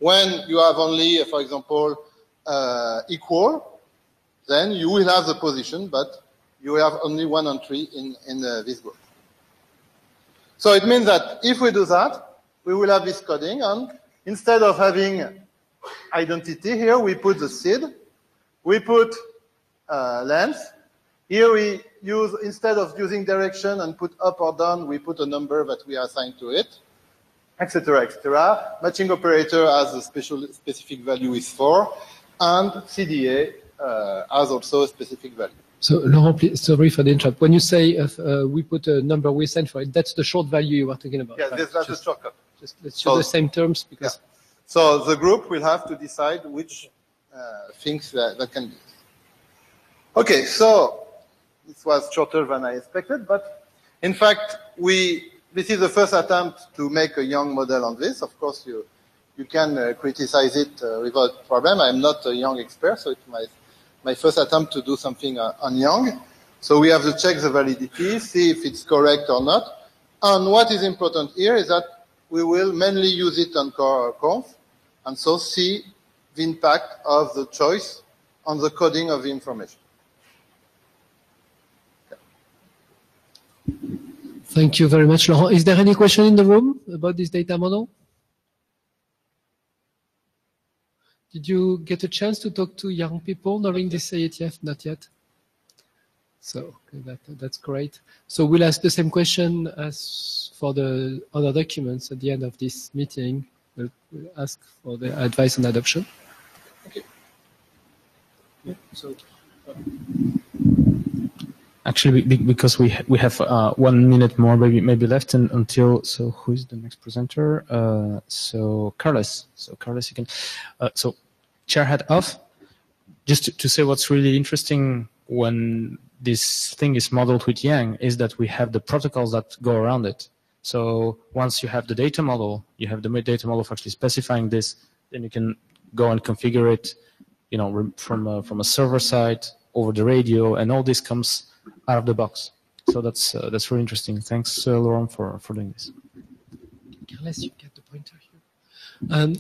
When you have only, for example, equal, then you will have the position, but you have only one entry in this group. So it means that if we do that, we will have this coding, and instead of having identity. Here we put the seed, we put length. Here we use, instead of using direction and put up or down, we put a number that we assign to it, etc., etc. Matching operator has a specific value is 4, and CDA has also a specific value. So, Laurent, please, sorry for the interrupt. When you say we put a number we send for it, that's the short value you were talking about. Yes, right? that's the shortcut. Let's use the same terms because. Yeah. So the group will have to decide which things that can be. Okay, so this was shorter than I expected, but in fact, this is the first attempt to make a Young model on this. Of course, you can criticize it without problem. I'm not a Young expert, so it's my first attempt to do something on Young. So we have to check the validity, see if it's correct or not. And what is important here is that we will mainly use it on conf, and so see the impact of the choice on the coding of the information. Thank you very much, Laurent. Is there any question in the room about this data model? Did you get a chance to talk to young people during this IETF? Not yet. So okay, that's great. So we'll ask the same question as for the other documents at the end of this meeting. We'll ask for the advice on adoption. Okay. Yeah, so. Actually, because we have 1 minute more maybe left until. So who is the next presenter? So Carlos. So Carlos, you can. So chair hat off. Just to say what's really interesting when this thing is modeled with Yang is that we have the protocols that go around it. So once you have the data model, you have the data model for actually specifying this, then you can go and configure it, you know, from a server side over the radio, and all this comes out of the box. So that's really interesting. Thanks, Laurent, for doing this. Carlos, you get the pointer here.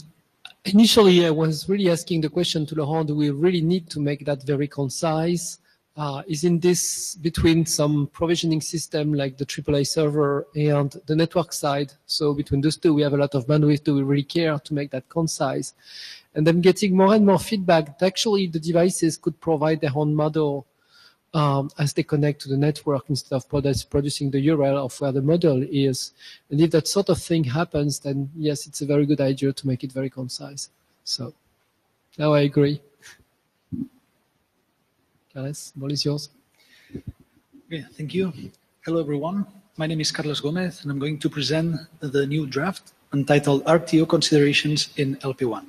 Initially, I was really asking the question to Laurent: do we really need to make that very concise? Isn't this between some provisioning system like the AAA server and the network side? So between those two, we have a lot of bandwidth. Do we really care to make that concise? And then getting more and more feedback that actually the devices could provide their own model as they connect to the network instead of producing the URL of where the model is. And if that sort of thing happens, then yes, it's a very good idea to make it very concise. So now I agree. Carlos, the ball is yours. Okay, thank you. Hello, everyone. My name is Carlos Gomez, and I'm going to present the new draft entitled RTO Considerations in LP1.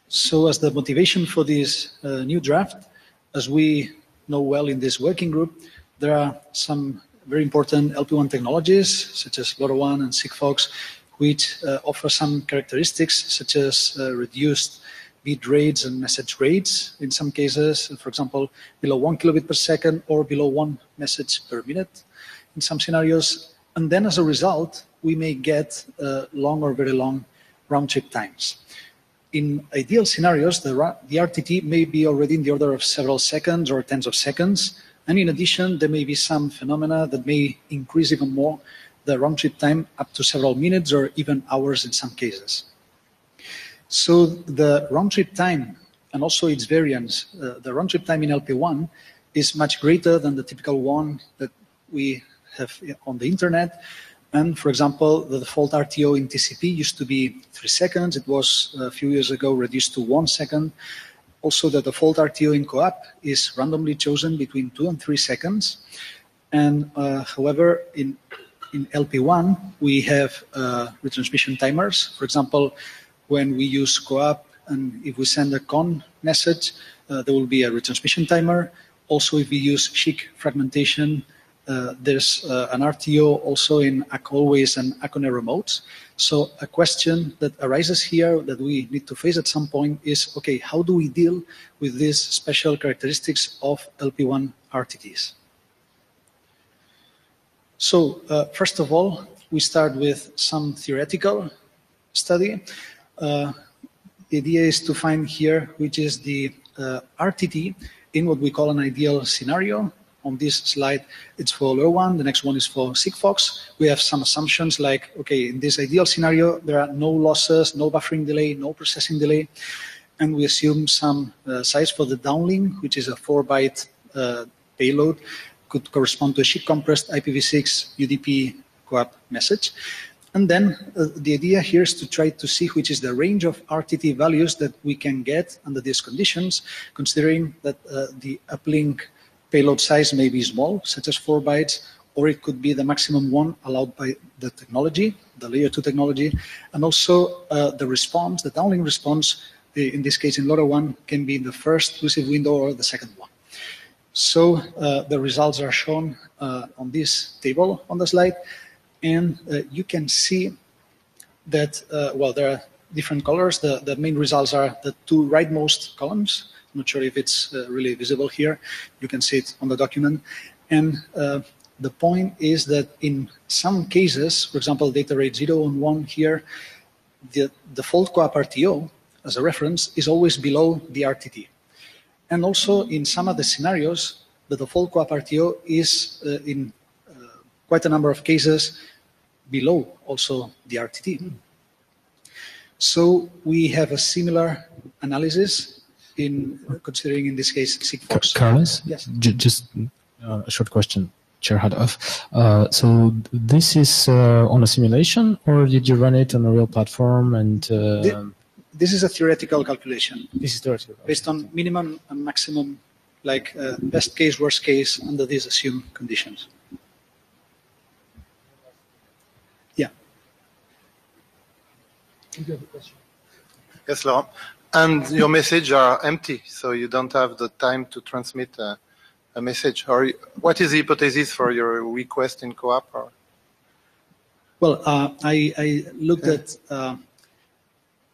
So as the motivation for this new draft, as we know well in this working group, there are some very important LP1 technologies, such as Lpwan and Sigfox, which offer some characteristics, such as reduced bit rates and message rates in some cases, for example, below 1 kilobit per second or below 1 message per minute in some scenarios. And then as a result, we may get long or very long round trip times. In ideal scenarios, the RTT may be already in the order of several seconds or tens of seconds. And in addition, there may be some phenomena that may increase even more the round trip time up to several minutes or even hours in some cases. So the round trip time and also its variance, the round trip time in LP1 is much greater than the typical one that we have on the internet. And for example, the default RTO in TCP used to be 3 seconds. It was a few years ago reduced to 1 second. Also, the default RTO in CoAP is randomly chosen between 2 and 3 seconds. And however, in LP1, we have retransmission timers. For example, when we use CoAP and if we send a CON message, there will be a retransmission timer. Also, if we use SHIC fragmentation, there's an RTO also in ACK-always and ACK-on-error modes. So a question that arises here that we need to face at some point is, okay, how do we deal with these special characteristics of LP1 RTTs? So first of all, we start with some theoretical study. The idea is to find here which is the RTT in what we call an ideal scenario. on this slide, it's for Lpwan, the next one is for Sigfox. We have some assumptions like, okay, in this ideal scenario, there are no losses, no buffering delay, no processing delay, and we assume some size for the downlink, which is a 4-byte payload, could correspond to a SHIC-compressed IPv6 UDP CoAP message. And then the idea here is to try to see which is the range of RTT values that we can get under these conditions, considering that the uplink payload size may be small, such as 4 bytes, or it could be the maximum one allowed by the technology, the layer 2 technology, and also the response, the downlink response, in this case in LoRaWAN, can be in the first receive window or the second one. So the results are shown on this table on the slide. And you can see that, well, there are different colors. The main results are the 2 rightmost columns. I'm not sure if it's really visible here. You can see it on the document. And the point is that in some cases, for example, data rate 0 and 1 here, the default CoAP RTO, as a reference, is always below the RTT. And also in some of the scenarios, the default CoAP RTO is in quite a number of cases below also the RTT. So we have a similar analysis in considering in this case Sigfox. Carlos? Yes. Just a short question, Chair Hadaf. So this is on a simulation, or did you run it on a real platform? And this is a theoretical calculation. This is theoretical. Based on minimum and maximum, like best case, worst case, under these assumed conditions. Yeah. You have a question. Yes, Laurent. And your message are empty, so you don't have the time to transmit a message. Or what is the hypothesis for your request in CoAP? Or? Well, I looked at,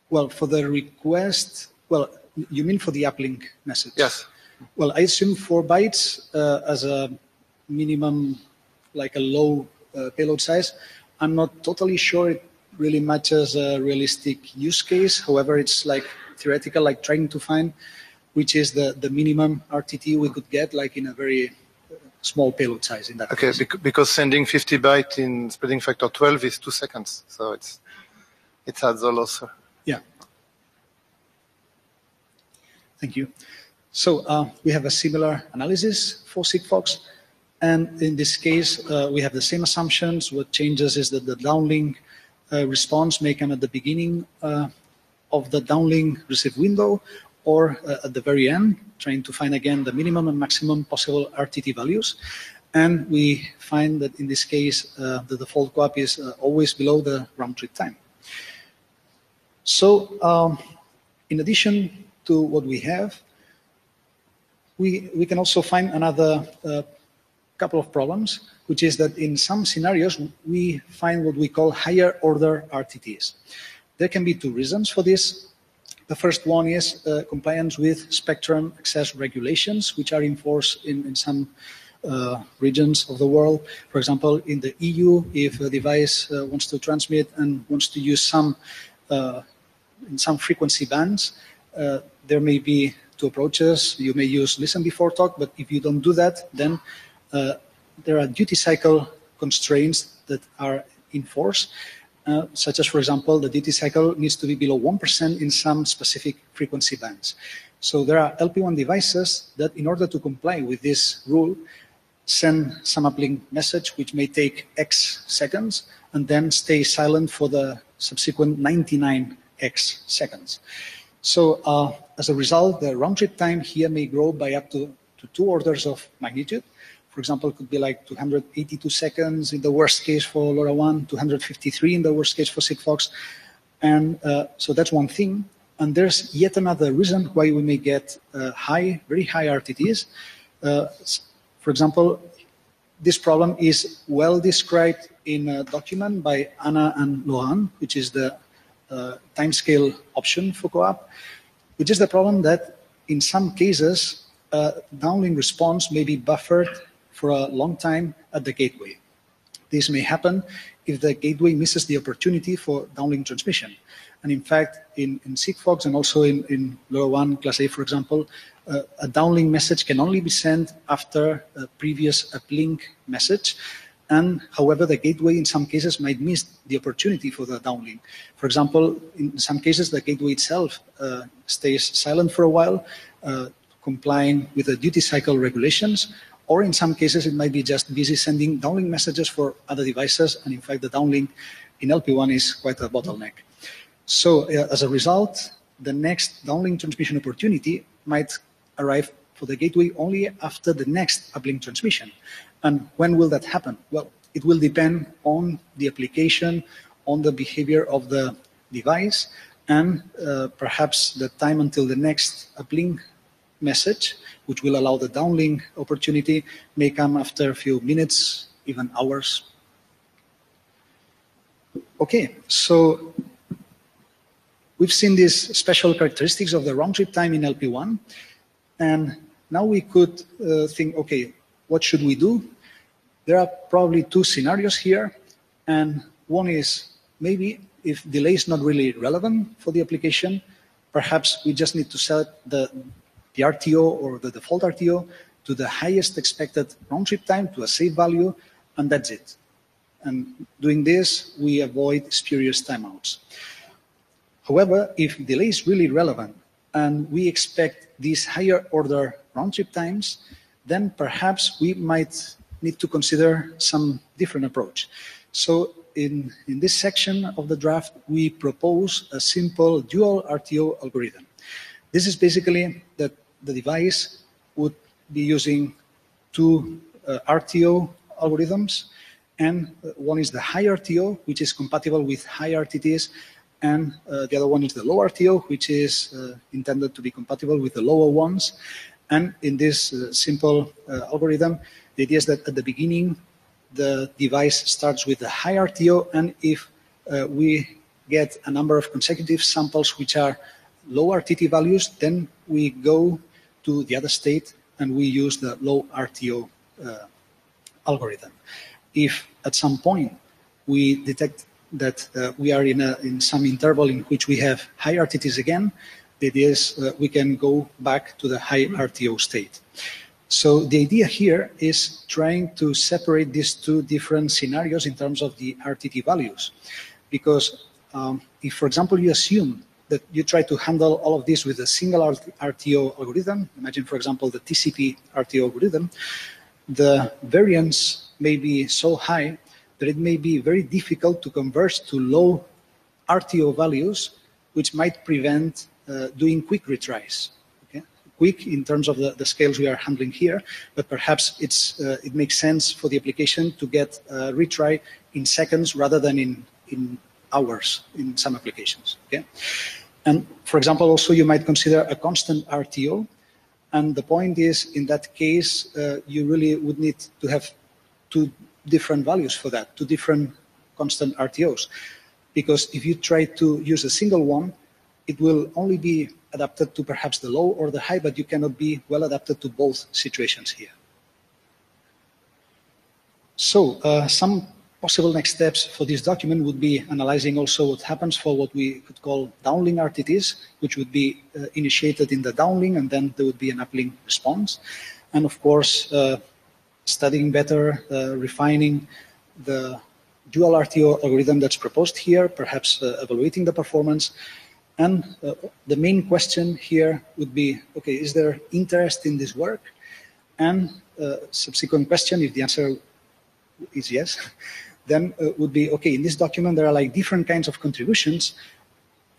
well, for the request, well, you mean for the uplink message? Yes. Well, I assume 4 bytes as a minimum, like a low payload size. I'm not totally sure it really matches a realistic use case. However, it's like theoretical, like trying to find which is the minimum RTT we could get, like in a very small payload size in that case. Because sending 50 bytes in spreading factor 12 is 2 seconds, so it adds a loss. Yeah. Thank you. So we have a similar analysis for Sigfox, and in this case we have the same assumptions. What changes is that the downlink response may come at the beginning of the downlink receive window, or at the very end, trying to find again the minimum and maximum possible RTT values. And we find that in this case, the default CoAP is always below the round trip time. So in addition to what we have, we can also find another couple of problems, which is that in some scenarios, we find what we call higher order RTTs. There can be 2 reasons for this. The first one is compliance with spectrum access regulations, which are in force in some regions of the world. For example, in the EU, if a device wants to transmit and wants to use some in some frequency bands, there may be 2 approaches. You may use listen before talk, but if you don't do that, then there are duty cycle constraints that are in force. Such as, for example, the duty cycle needs to be below 1% in some specific frequency bands. So there are LPWAN devices that, in order to comply with this rule, send some uplink message which may take X seconds and then stay silent for the subsequent 99X seconds. So as a result, the round trip time here may grow by up to 2 orders of magnitude. For example, it could be like 282 seconds in the worst case for LoRaWAN, 253 in the worst case for Sigfox. And so that's one thing. And there's yet another reason why we may get very high RTTs. For example, this problem is well described in a document by Anna and Lohan, which is the timescale option for CoAP, which is the problem that in some cases, downlink response may be buffered for a long time at the gateway. This may happen if the gateway misses the opportunity for downlink transmission. And in fact, in Sigfox and also in Lpwan Class A, for example, a downlink message can only be sent after a previous uplink message. And however, the gateway in some cases might miss the opportunity for the downlink. For example, in some cases, the gateway itself stays silent for a while, complying with the duty cycle regulations, or in some cases, it might be just busy sending downlink messages for other devices. And in fact, the downlink in LP1 is quite a bottleneck. So as a result, the next downlink transmission opportunity might arrive for the gateway only after the next uplink transmission. And when will that happen? Well, it will depend on the application, on the behavior of the device, and perhaps the time until the next uplink message, which will allow the downlink opportunity, may come after a few minutes, even hours. Okay, so we've seen these special characteristics of the round trip time in LP1, and now we could think, okay, what should we do? There are probably two scenarios here, and one is maybe if delay is not really relevant for the application, perhaps we just need to set the RTO or the default RTO to the highest expected round trip time, to a safe value, and that's it. And doing this, we avoid spurious timeouts. However, if delay is really relevant and we expect these higher order round trip times, then perhaps we might need to consider some different approach. So in this section of the draft, we propose a simple dual RTO algorithm. This is basically that the device would be using two RTO algorithms, and one is the high RTO, which is compatible with high RTTs, and the other one is the low RTO, which is intended to be compatible with the lower ones. And in this simple algorithm, the idea is that at the beginning, the device starts with a high RTO, and if we get a number of consecutive samples which are low RTT values, then we go to the other state and we use the low RTO algorithm. If at some point we detect that we are in some interval in which we have high RTTs again, the idea is we can go back to the high RTO state. So the idea here is trying to separate these two different scenarios in terms of the RTT values. Because if, for example, you assume that you try to handle all of this with a single RTO algorithm, imagine, for example, the TCP RTO algorithm, the variance may be so high that it may be very difficult to converge to low RTO values, which might prevent doing quick retries. Okay? Quick in terms of the scales we are handling here, but perhaps it makes sense for the application to get a retry in seconds rather than in hours in some applications. Okay? And for example, also you might consider a constant RTO. And the point is, in that case, you really would need to have two different values for that, two different constant RTOs. Because if you try to use a single one, it will only be adapted to perhaps the low or the high, but you cannot be well adapted to both situations here. So some possible next steps for this document would be analyzing also what happens for what we could call downlink RTTs, which would be initiated in the downlink, and then there would be an uplink response. And of course, studying better, refining the dual RTO algorithm that's proposed here, perhaps evaluating the performance. And the main question here would be, okay, is there interest in this work? And subsequent question, if the answer is yes, then would be, okay, in this document there are like different kinds of contributions.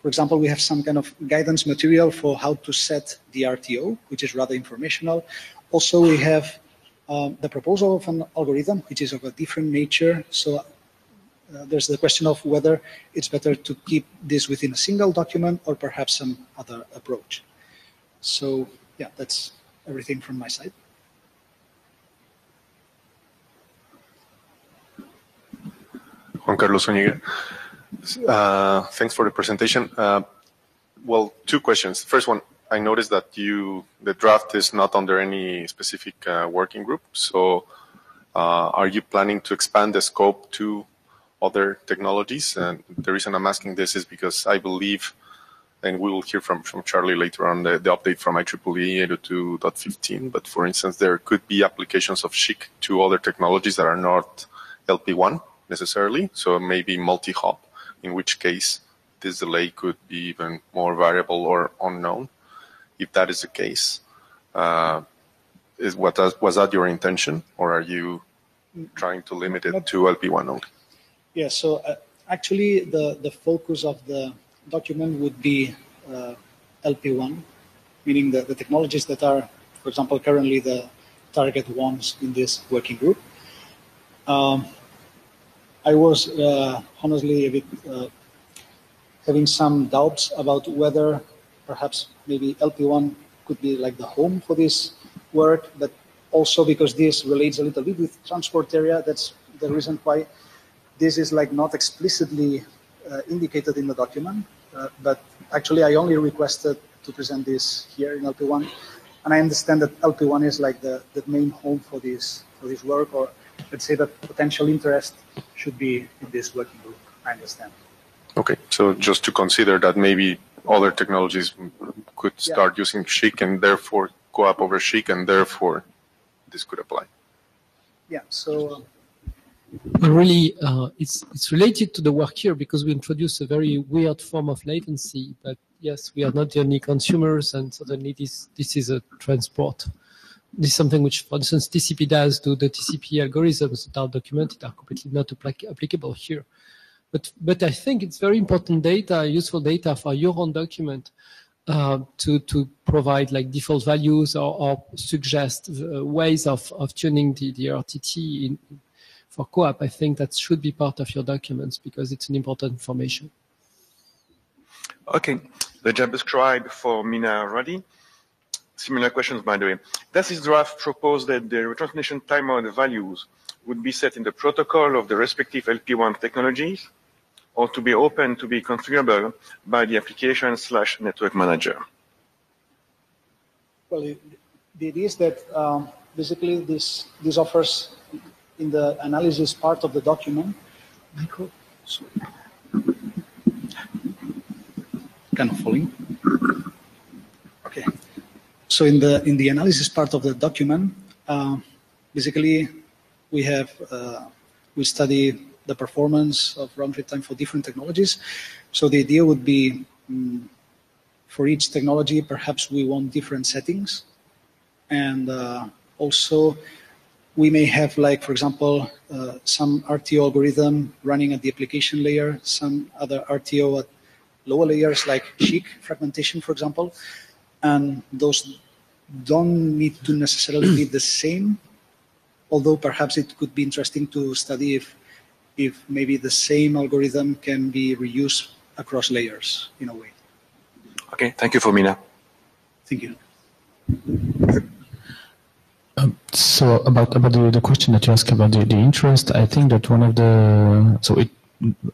For example, we have some kind of guidance material for how to set the RTO, which is rather informational. Also, we have the proposal of an algorithm, which is of a different nature. So there's the question of whether it's better to keep this within a single document or perhaps some other approach. So yeah, that's everything from my side. Juan Carlos Zúñiga. Thanks for the presentation. Well, two questions. First one, I noticed that the draft is not under any specific working group. So are you planning to expand the scope to other technologies. And the reason I'm asking this is because I believe, and we will hear from Charlie later on, the update from IEEE 802.15, but for instance, there could be applications of SHIC to other technologies that are not LP1 necessarily, so maybe multi-hop, in which case this delay could be even more variable or unknown. If that is the case, was that your intention, or are you trying to limit it to LP1 only? Yeah, so actually the focus of the document would be LP1, meaning the technologies that are, for example, currently the target ones in this working group. I was honestly a bit having some doubts about whether perhaps maybe LP1 could be like the home for this work, but also because this relates a little bit with transport area. That's the reason why this is like not explicitly indicated in the document, but actually I only requested to present this here in LP1, and I understand that LP1 is like the main home for this work, or let's say that potential interest should be in this working group. I understand. Okay, so just to consider that maybe other technologies could start using SHIC and therefore co-op over SHIC, and therefore this could apply. Yeah, so really, it's related to the work here because we introduced a very weird form of latency. But yes, we are not the only consumers, and certainly this is a transport. This is something which, for instance, TCP does do. The TCP algorithms that are documented are completely not applicable here. But I think it's very important data, useful data for your own document to provide like default values or suggest ways of tuning the RTT for co-op. I think that should be part of your documents because it's an important information. Okay, the job described for Mina ready. Similar questions, by the way. Does this draft propose that the retransmission timer values would be set in the protocol of the respective LP1 technologies, or to be open to be configurable by the application/network manager? Well, the idea is that basically this offers in the analysis part of the document. Michael, sorry. Kind of falling. Okay. So in the analysis part of the document, basically we study the performance of round trip time for different technologies. So the idea would be for each technology, perhaps we want different settings. And also we may have, like, for example, some RTO algorithm running at the application layer, some other RTO at lower layers like SHIC fragmentation, for example. And those don't need to necessarily be the same, although perhaps it could be interesting to study if maybe the same algorithm can be reused across layers in a way. Okay, thank you for Mina. Thank you. So about the question that you asked about the interest, I think that one of the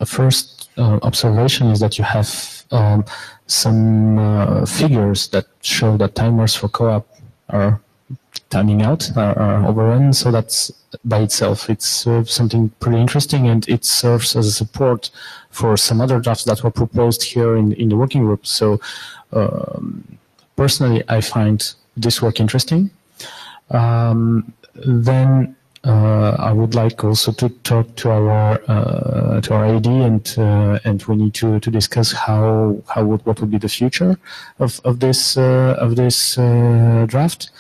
first observation is that you have some figures that show that timers for co-op are timing out, are overrun. So that's by itself, it's something pretty interesting, and it serves as a support for some other drafts that were proposed here in the working group. So personally, I find this work interesting. Then I would like also to talk to our AD, and we need to discuss what would be the future of this draft.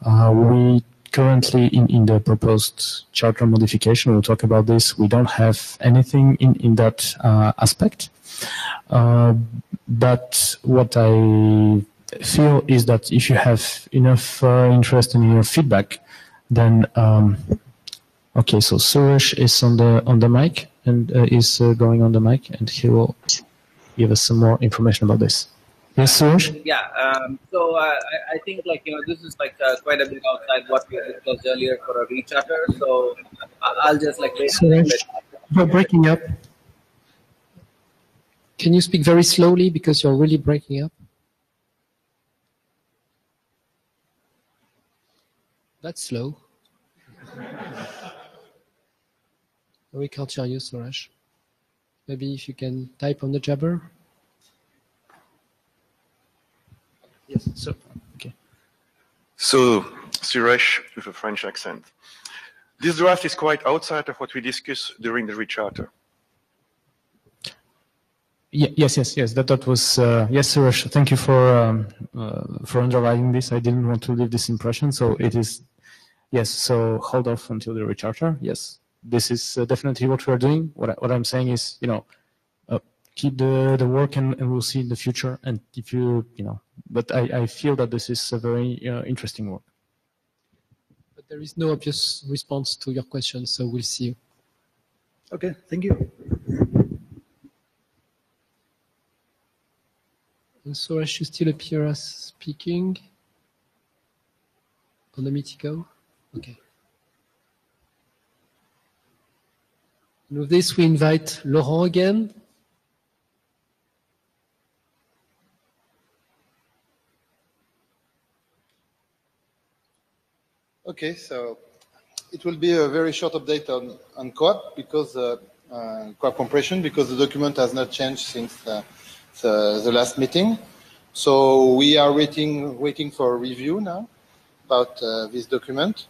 We currently in the proposed charter modification, we'll talk about this. We don't have anything in that aspect, but what I feel is that if you have enough interest in your feedback, then okay. So Suresh is on the mic and is going on the mic, and he will give us some more information about this. Yes, Suresh? Yeah. So I think this is quite a bit outside what we discussed earlier for a recharter. So I'll just Suresh, you're breaking up. Can you speak very slowly because you're really breaking up? That's slow. We can't hear you, Suresh. Maybe if you can type on the Jabber. Yes. So okay. So, Suresh with a French accent. This draft is quite outside of what we discussed during the recharter. Yes. That was yes, Suresh. Thank you for underlining this. I didn't want to leave this impression. So it is yes. So hold off until the recharter. Yes, this is definitely what we are doing. What I'm saying is, keep the work and we'll see in the future. And if but I feel that this is a very interesting work. But there is no obvious response to your question, so we'll see you. Okay, thank you. And Suresh, you still appear as speaking on the Meetico? Okay. And with this, we invite Laurent again. Okay, so it will be a very short update on co-op because co-op compression, because the document has not changed since the last meeting. So we are waiting for a review now about this document.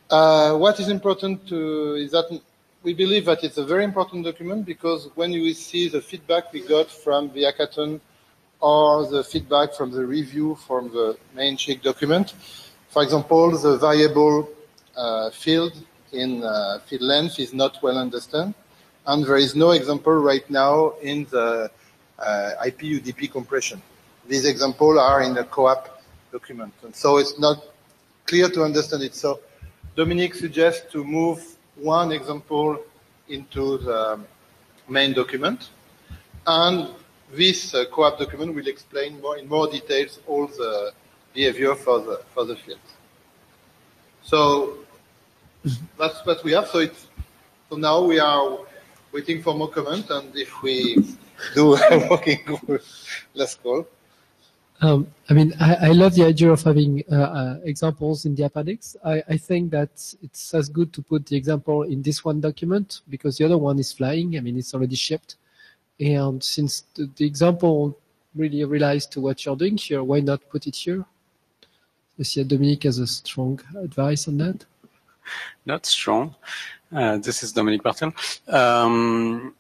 What is important is that we believe that it's a very important document because when you see the feedback we got from the hackathon or the feedback from the review from the main SHIC document, for example, the variable field in field length is not well understood, and there is no example right now in the IP UDP compression. These examples are in the co-op document, and so it's not clear to understand it. So Dominique suggests to move one example into the main document, and this co-op document will explain in more details all the behavior for the field. So that's what we have. So now we are waiting for more comment, and if we do a working group, let's call. I love the idea of having examples in the appendix. I think that it's as good to put the example in this one document because the other one is flying. It's already shipped. And since the example really relies to what you're doing here, why not put it here? You see Dominique has a strong advice on that? Not strong. This is Dominique Bartel. The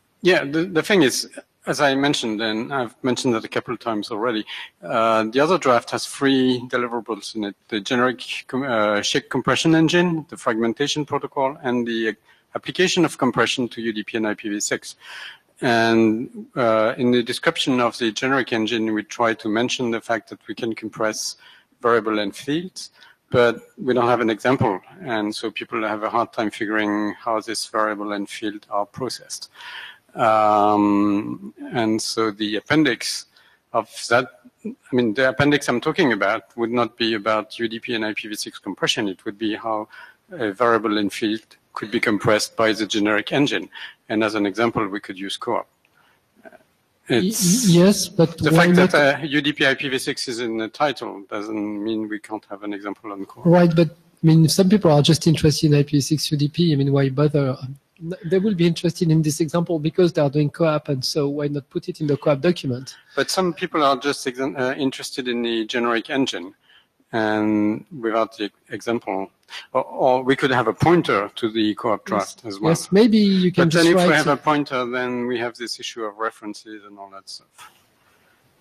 thing is, as I mentioned, and I've mentioned that a couple of times already, the other draft has 3 deliverables in it: the generic SHIC compression engine, the fragmentation protocol, and the application of compression to UDP and IPv6. And in the description of the generic engine, we try to mention the fact that we can compress variable length fields, but we don't have an example. And so people have a hard time figuring how this variable length field are processed. And so the appendix of that, the appendix I'm talking about would not be about UDP and IPv6 compression. It would be how a variable length field could be compressed by the generic engine. And as an example, we could use co-op. Yes, but the fact that UDP IPv6 is in the title doesn't mean we can't have an example on co-op. Right, but some people are just interested in IPv6 UDP. Why bother? They will be interested in this example because they are doing co-op, and so why not put it in the co-op document? But some people are just interested in the generic engine, and without the example, or we could have a pointer to the co-op draft as well. Yes, maybe you can. But then, if we have a pointer, then we have this issue of references and all that stuff.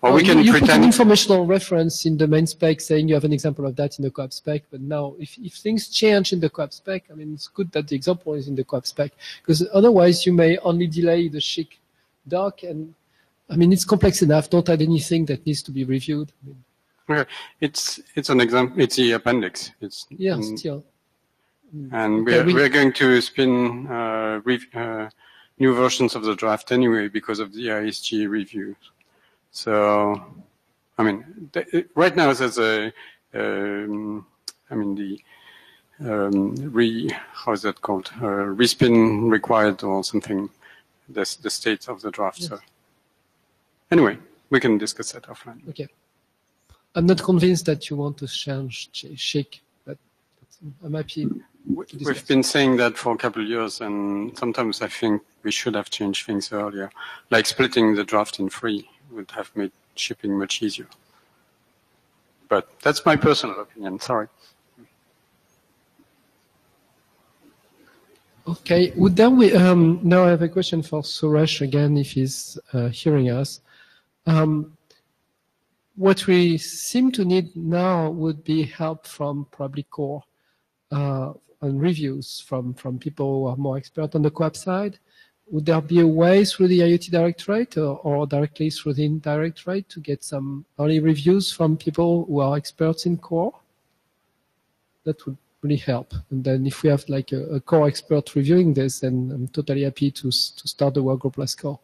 Or we can you pretend put an informational reference in the main spec saying you have an example of that in the co-op spec. But now, if things change in the co-op spec, it's good that the example is in the co-op spec because otherwise you may only delay the SHIC doc, and it's complex enough. Don't add anything that needs to be reviewed. Okay. It's an example. It's the appendix. Still. And we're going to spin new versions of the draft anyway because of the ISG review. So, right now there's how is that called? Respin required or something. The state of the draft. Yes. So, anyway, we can discuss that offline. Okay. I'm not convinced that you want to change SHIC, but I'm happy. We've been saying that for a couple of years, and sometimes I think we should have changed things earlier. Like splitting the draft in 3 would have made shipping much easier. But that's my personal opinion, sorry. Okay, well, then we now I have a question for Suresh again, if he's hearing us. What we seem to need now would be help from probably core and reviews from people who are more expert on the co-op side. Would there be a way through the IoT Directorate or directly through the Indirectorate to get some early reviews from people who are experts in core? That would really help. And then if we have like a core expert reviewing this, then I'm totally happy to start the workgroup last call.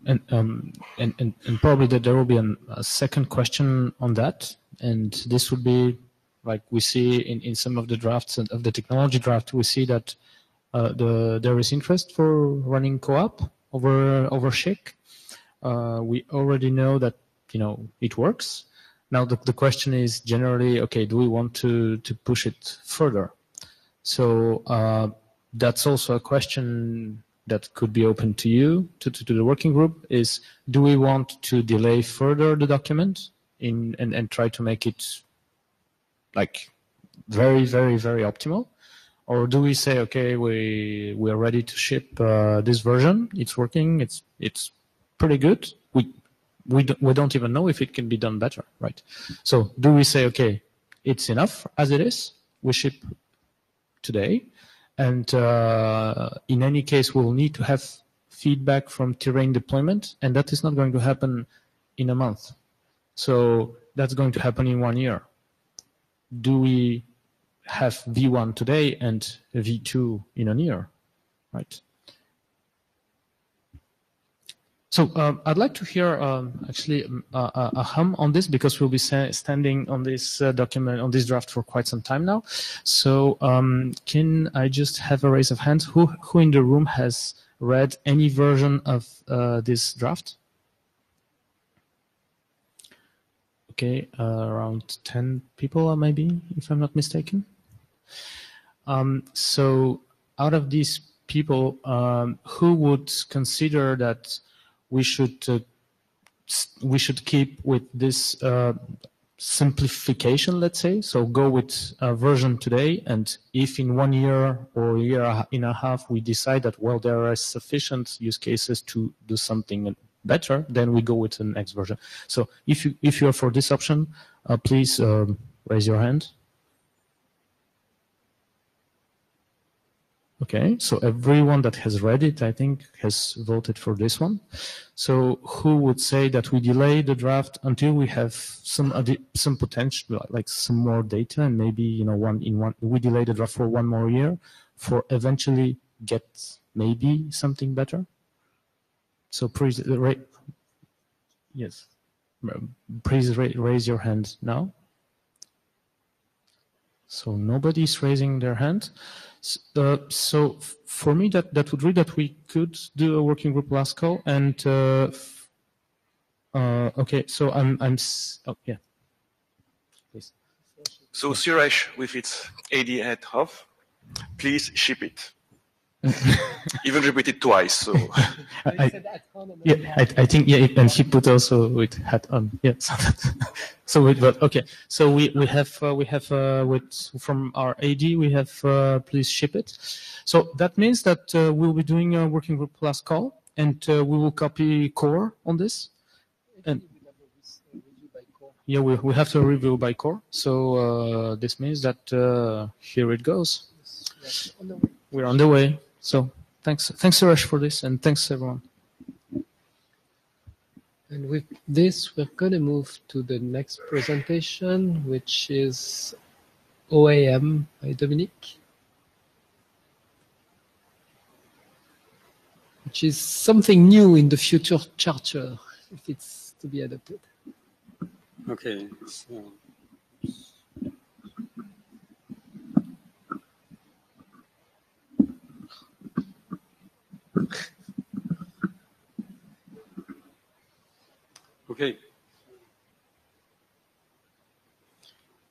And probably that there will be a second question on that, and this would be like we see in some of the drafts of the technology draft, we see that there is interest for running co-op over SHIC. We already know that it works. Now the question is generally, okay, do we want to push it further? So that's also a question that could be open to you, to the working group, is do we want to delay further the document and try to make it like very, very, very optimal? Or do we say, okay, we are ready to ship this version, it's working, it's pretty good, we don't even know if it can be done better, right? So do we say, okay, it's enough as it is, we ship today, and in any case, we'll need to have feedback from terrain deployment, and that is not going to happen in a month. So that's going to happen in 1 year. Do we have V1 today and V2 in a year, right? So I'd like to hear actually a hum on this, because we'll be standing on this document, on this draft for quite some time now. So can I just have a raise of hands? Who in the room has read any version of this draft? Okay, around 10 people maybe, if I'm not mistaken. So out of these people, who would consider that we should keep with this simplification, let's say, so go with a version today, and if in 1 year or a year and a half we decide that, well, there are sufficient use cases to do something better, then we go with the next version. So if you are for this option, please raise your hand. Okay, so everyone that has read it, I think, has voted for this one. So who would say that we delay the draft until we have some potential, like some more data, and maybe we delay the draft for 1 more year, for eventually get maybe something better? So please, yes, please raise your hand now. So nobody's raising their hand. So for me, that would read that we could do a working group last call, and okay. So yeah. Please. So Suresh, with its AD head off, please ship it. Even repeat it twice. So I think yeah, and he put also with hat on. Yeah. So but okay. So we have from our AD we have please ship it. So that means that we'll be doing a working group last call, and we will copy core on this. And yeah, we have to review by core. So this means that here it goes. We're on the way. So thanks Suresh for this, and thanks everyone. And with this, we're going to move to the next presentation, which is OAM by Dominique, which is something new in the future charter, if it's to be adopted. Okay. So. Okay.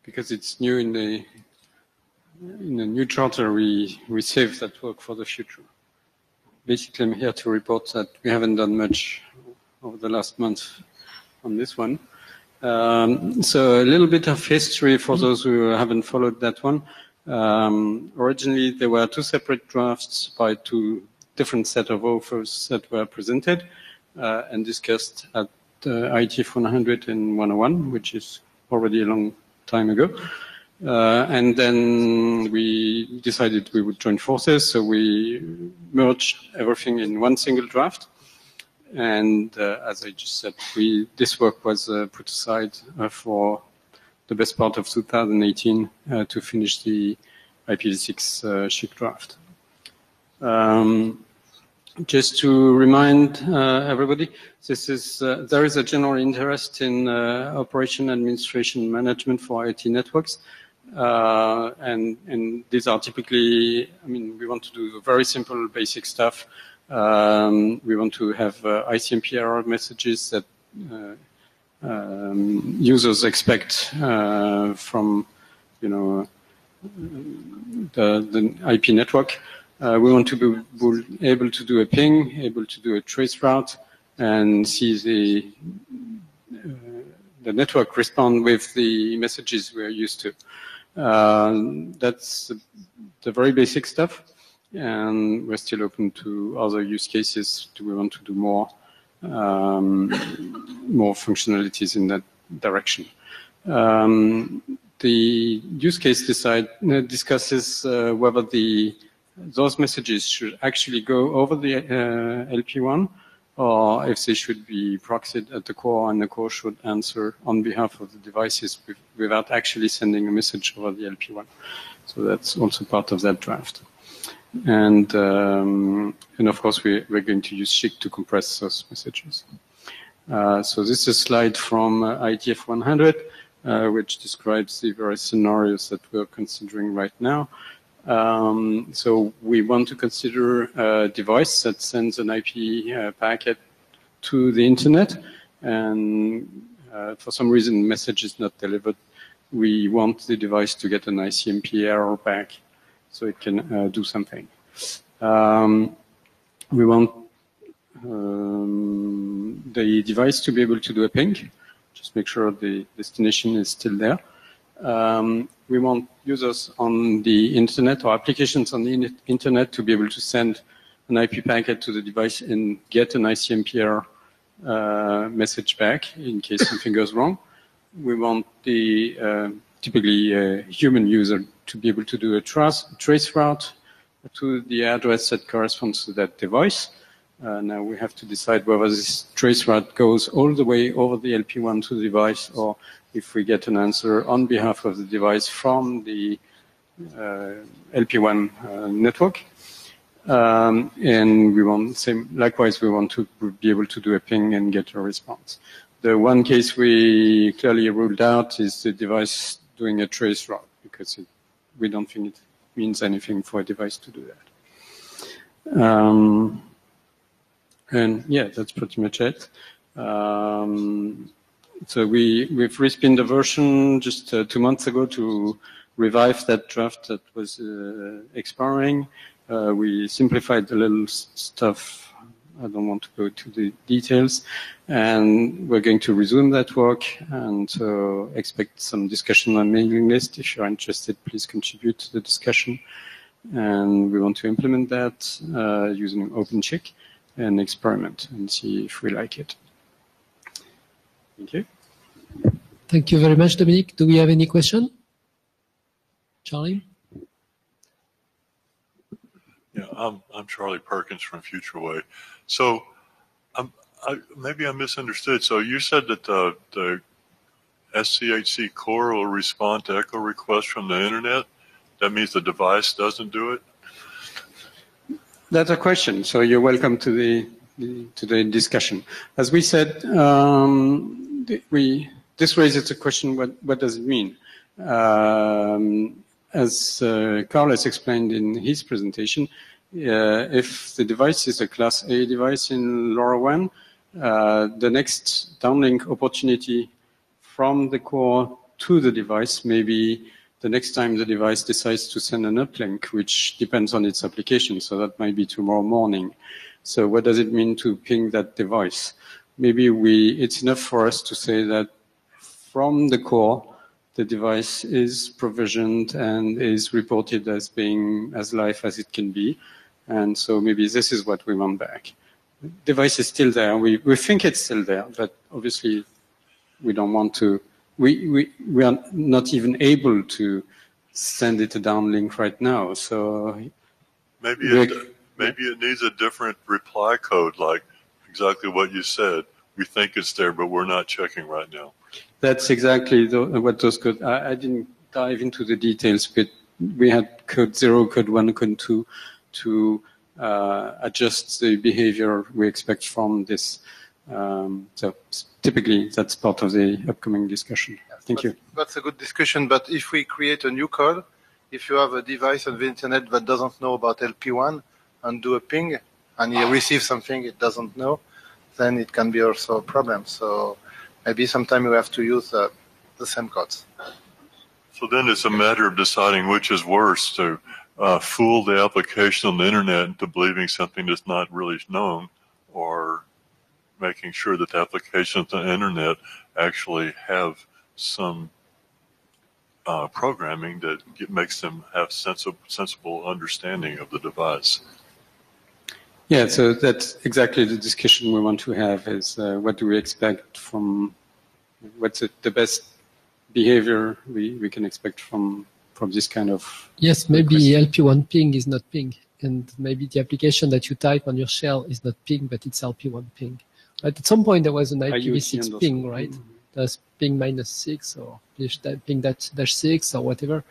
Because it's new in the in a new charter, we save that work for the future. Basically, I'm here to report that we haven't done much over the last month on this one. So a little bit of history for those who haven't followed that one. Originally, there were two separate drafts by two different set of authors that were presented and discussed at IETF 100 and 101, which is already a long time ago. And then we decided we would join forces, so we merged everything in one single draft. And as I just said, this work was put aside for the best part of 2018 to finish the IPv6 SHIC draft. Just to remind everybody, there is a general interest in operation, administration, management for IT networks. And these are typically, we want to do very simple, basic stuff. We want to have ICMP error messages that users expect from, the IP network. We want to be able to do a ping, able to do a trace route, and see the network respond with the messages we're used to. That's the very basic stuff, and we're still open to other use cases. Do we want to do more functionalities in that direction? The use case discusses whether those messages should actually go over the LP1, or if they should be proxied at the core, and the core should answer on behalf of the devices without actually sending a message over the LP1. So that's also part of that draft. And of course, we're going to use SHIC to compress those messages. So this is a slide from IETF 100, which describes the various scenarios that we're considering right now. So we want to consider a device that sends an IP packet to the internet, and for some reason message is not delivered. We want the device to get an ICMP error back so it can do something. We want the device to be able to do a ping, just make sure the destination is still there. We want users on the internet or applications on the internet to be able to send an IP packet to the device and get an ICMP error message back in case something goes wrong. We want the typically a human user to be able to do a trace route to the address that corresponds to that device. Now we have to decide whether this trace route goes all the way over the LP1 to the device, or if we get an answer on behalf of the device from the LP1 network. And likewise, we want to be able to do a ping and get a response. The one case we clearly ruled out is the device doing a trace route, because we don't think it means anything for a device to do that. And yeah, that's pretty much it. So we've respinned the version just 2 months ago to revive that draft that was expiring. We simplified the little stuff. I don't want to go to the details. And we're going to resume that work, and so expect some discussion on mailing list. If you're interested, please contribute to the discussion. And we want to implement that using OpenSHIC and experiment and see if we like it. Thank you. Thank you very much, Dominique. Do we have any question? Charlie? Yeah, I'm Charlie Perkins from FutureWay. So maybe I misunderstood. So you said that the SCHC core will respond to echo requests from the internet? That means the device doesn't do it? That's a question, so you're welcome to the discussion. As we said, this raises a question: what does it mean? As Carlos explained in his presentation, if the device is a Class A device in LoRaWAN, the next downlink opportunity from the core to the device may be the next time the device decides to send an uplink, which depends on its application. So that might be tomorrow morning. So what does it mean to ping that device? Maybe it's enough for us to say that from the core, the device is provisioned and is reported as being as live as it can be. And so maybe this is what we want back. The device is still there. We think it's still there, but obviously we don't want to, we are not even able to send it a downlink right now. So maybe it needs a different reply code, like exactly what you said. We think it's there, but we're not checking right now. That's exactly what those codes. I didn't dive into the details, but we had code 0, code 1, code 2 to adjust the behavior we expect from this. So typically, that's part of the upcoming discussion. Thank you. That's a good discussion, but if we create a new code, if you have a device on the internet that doesn't know about LP1 and do a ping, and you receive something it doesn't know, then it can be also a problem. So maybe sometime we have to use the same codes. So then it's a matter of deciding which is worse, to fool the application on the internet into believing something that's not really known, or making sure that the applications on the internet actually have some programming that makes them have sensible understanding of the device. Yeah, so that's exactly the discussion we want to have, is what do we expect from, what's the best behavior we can expect from this kind of... Yes, maybe LP1 ping is not ping, and maybe the application that you type on your shell is not ping, but it's LP1 ping. Right? At some point there was an IPv6 ping, right? There's ping -6 or ping -6 or whatever.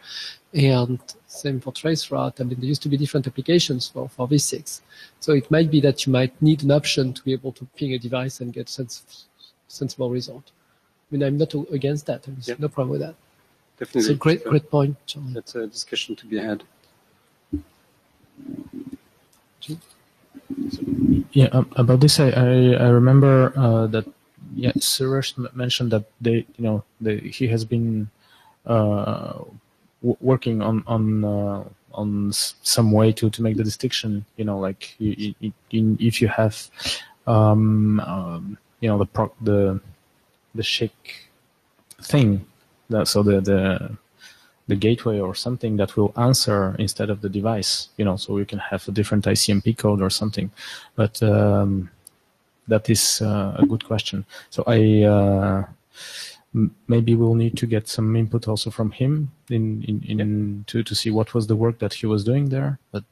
And same for traceroute. I mean, there used to be different applications for v6. So it might be that you might need an option to be able to ping a device and get sensible result. I mean, I'm not against that. There's no problem with that. Definitely. It's a great point, Charlie. That's a discussion to be had. Yeah, about this, I remember that Suresh mentioned that he has been working on some way to make the distinction. Like if you have the SHIC thing, so the gateway or something that will answer instead of the device, so you can have a different ICMP code or something. But that is a good question. So maybe we'll need to get some input also from him to see what was the work that he was doing there. But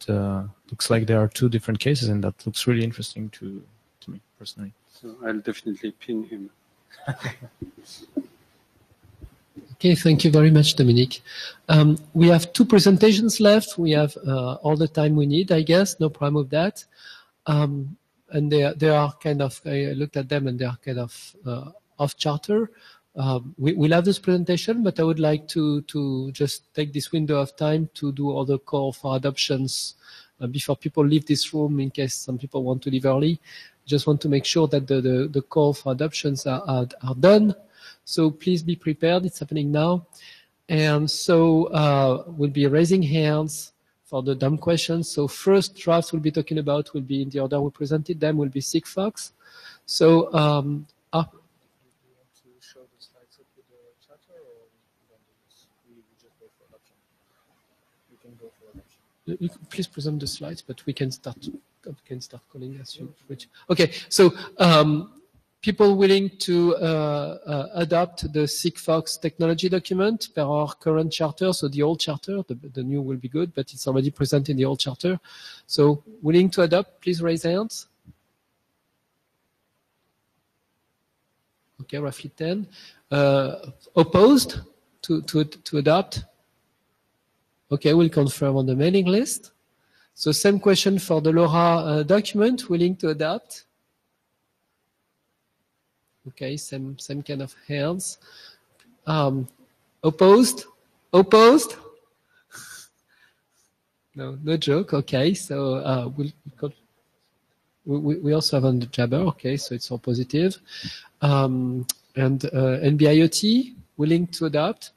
looks like there are two different cases, and that looks really interesting to me personally. So I'll definitely ping him. Okay, thank you very much, Dominique. We have 2 presentations left. We have all the time we need, I guess. No problem with that. And they are kind of, I looked at them and they are kind of off charter. We'll have this presentation, but I would like to just take this window of time to do all the call for adoptions before people leave this room, in case some people want to leave early. Just want to make sure that the call for adoptions are done. So please be prepared. It's happening now. And so we'll be raising hands for the dumb questions. So first drafts we'll be talking about will be in the order we presented them, will be Sigfox. So you can please present the slides, but we can start calling as you switch. Okay, so people willing to adopt the Sigfox technology document per our current charter, so the old charter, the new will be good, but it's already present in the old charter. So willing to adopt, please raise hands. Okay, roughly 10. Opposed to adopt? Okay, we'll confirm on the mailing list. So same question for the LoRa document, willing to adopt? Okay, same kind of hands. Opposed? Opposed? No joke. Okay, so we also have on the Jabber. Okay, so it's all positive. And NB-IoT willing to adopt?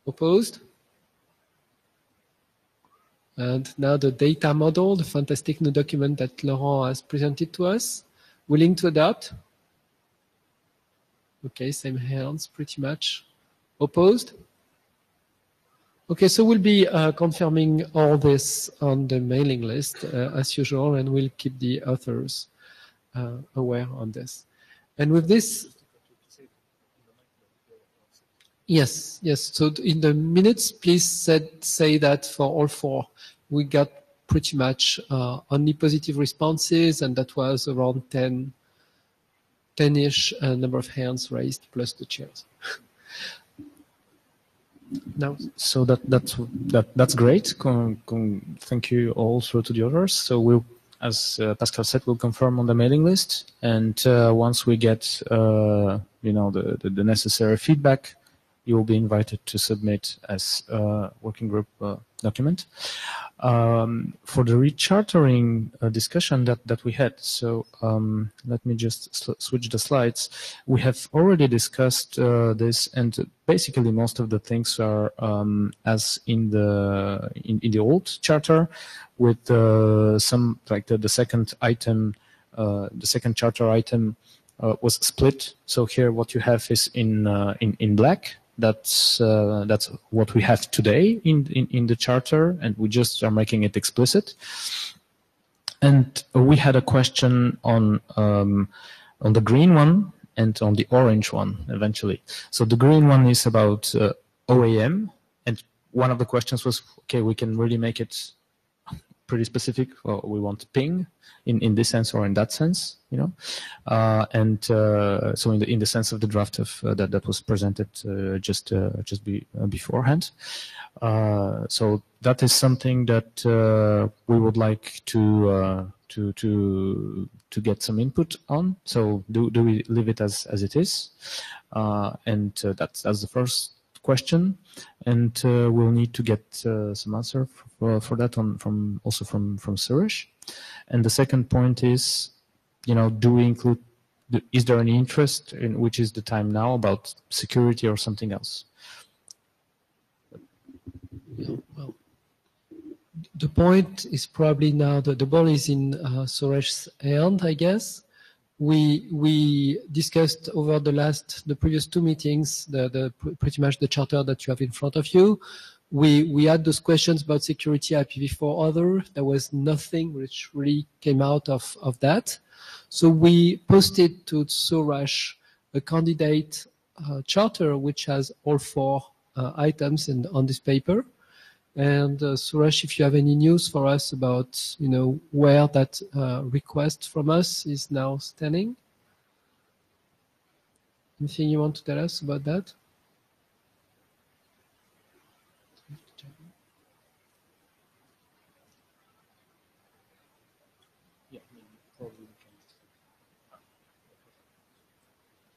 Opposed? And now the data model, the fantastic new document that Laurent has presented to us. Willing to adopt? Okay, same hands pretty much. Opposed? Okay, so we'll be confirming all this on the mailing list as usual, and we'll keep the authors aware on this. And with this, yes. So in the minutes, please say that for all four, we got pretty much only positive responses, and that was around 10-ish number of hands raised plus the chairs. No. So that's great. Thank you also to the others. So we'll, as Pascal said, we'll confirm on the mailing list, and once we get the necessary feedback, you will be invited to submit as a working group document. For the rechartering discussion that we had, so let me just switch the slides. We have already discussed this, and basically most of the things are as in the old charter, with some, like the second item, the second charter item was split. So here what you have is in black. That's what we have today in the charter, and we just are making it explicit. And we had a question on the green one and on the orange one eventually. So the green one is about OAM, and one of the questions was, okay, we can really make it pretty specific. Well, we want ping in this sense or in that sense, so in the sense of the draft of that was presented just beforehand. So that is something that we would like to get some input on. So do we leave it as it is? And that's the first question, and we'll need to get some answer for that from Suresh. And the second point is, do we include? Is there any interest in which is the time now about security or something else? Well, the point is probably now that the ball is in Suresh's hand, I guess. We discussed over the previous two meetings, pretty much the charter that you have in front of you. We had those questions about security IPv4 other. There was nothing which really came out of that. So we posted to Suresh a candidate charter which has all four items on this paper. And Suresh, if you have any news for us about where that request from us is now standing, anything you want to tell us about that?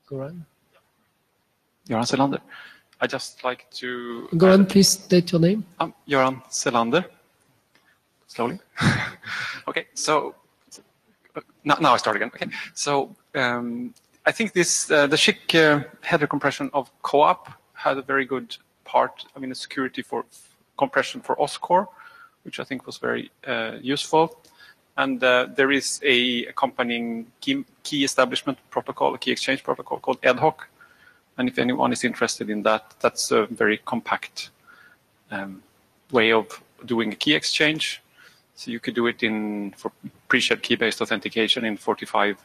Goran? Göran Selander. I just like to... Goran, please state your name. Göran Selander. Slowly. Okay, so now I start again. Okay, so I think this the SHIC header compression of co-op had a very good part. I mean, the security for compression for OSCore, which I think was very useful. And there is a accompanying key establishment protocol, a key exchange protocol called ad hoc. And if anyone is interested in that, that's a very compact way of doing a key exchange. So you could do it for pre-shared key-based authentication in 45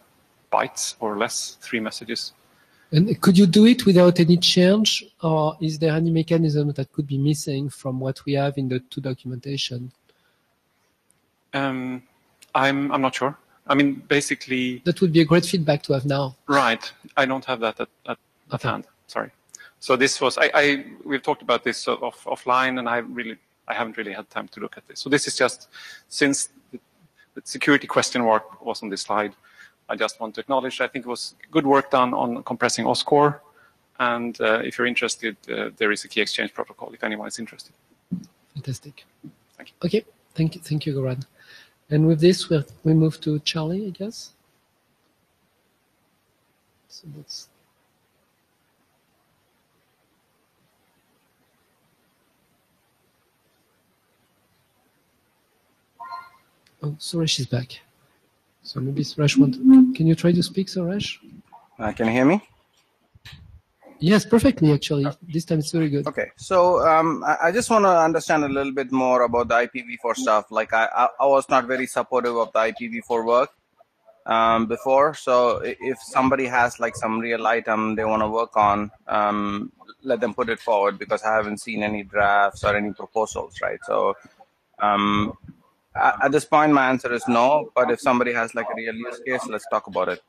bytes or less, 3 messages. And could you do it without any change, or is there any mechanism that could be missing from what we have in the two documentation? I'm not sure. I mean, basically... That would be a great feedback to have now. Right. I don't have that at hand. Sorry. So this was... we've talked about this offline, and I haven't really had time to look at this. So this is just, since the security question mark was on this slide, I just want to acknowledge I think it was good work done on compressing OSCore. And if you're interested, there is a key exchange protocol if anyone is interested. Fantastic. Thank you. Okay. Thank you, Goran. And with this, we move to Charlie, I guess. So that's... Oh, Suresh is back. So maybe Suresh can you try to speak, Suresh? Can you hear me? Yes, perfectly, actually. This time it's very good. Okay, so I just want to understand a little bit more about the IPv4 stuff. Like I was not very supportive of the IPv4 work before. So if somebody has like some real item they want to work on, let them put it forward, because I haven't seen any drafts or any proposals, right? So at this point, my answer is no. But if somebody has like a real use case, let's talk about it.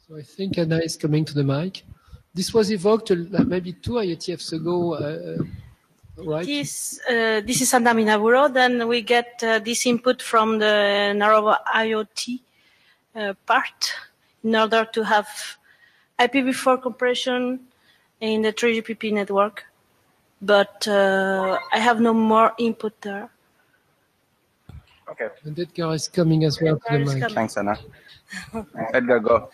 So I think Anna is coming to the mic. This was evoked maybe 2 IETFs ago, right? This is Anna Minaburo. Then we get this input from the narrow IoT part in order to have IPv4 compression in the 3GPP network. But I have no more input there. Okay. And Edgar is coming as well to the mic. Thanks, Anna. Edgar, go.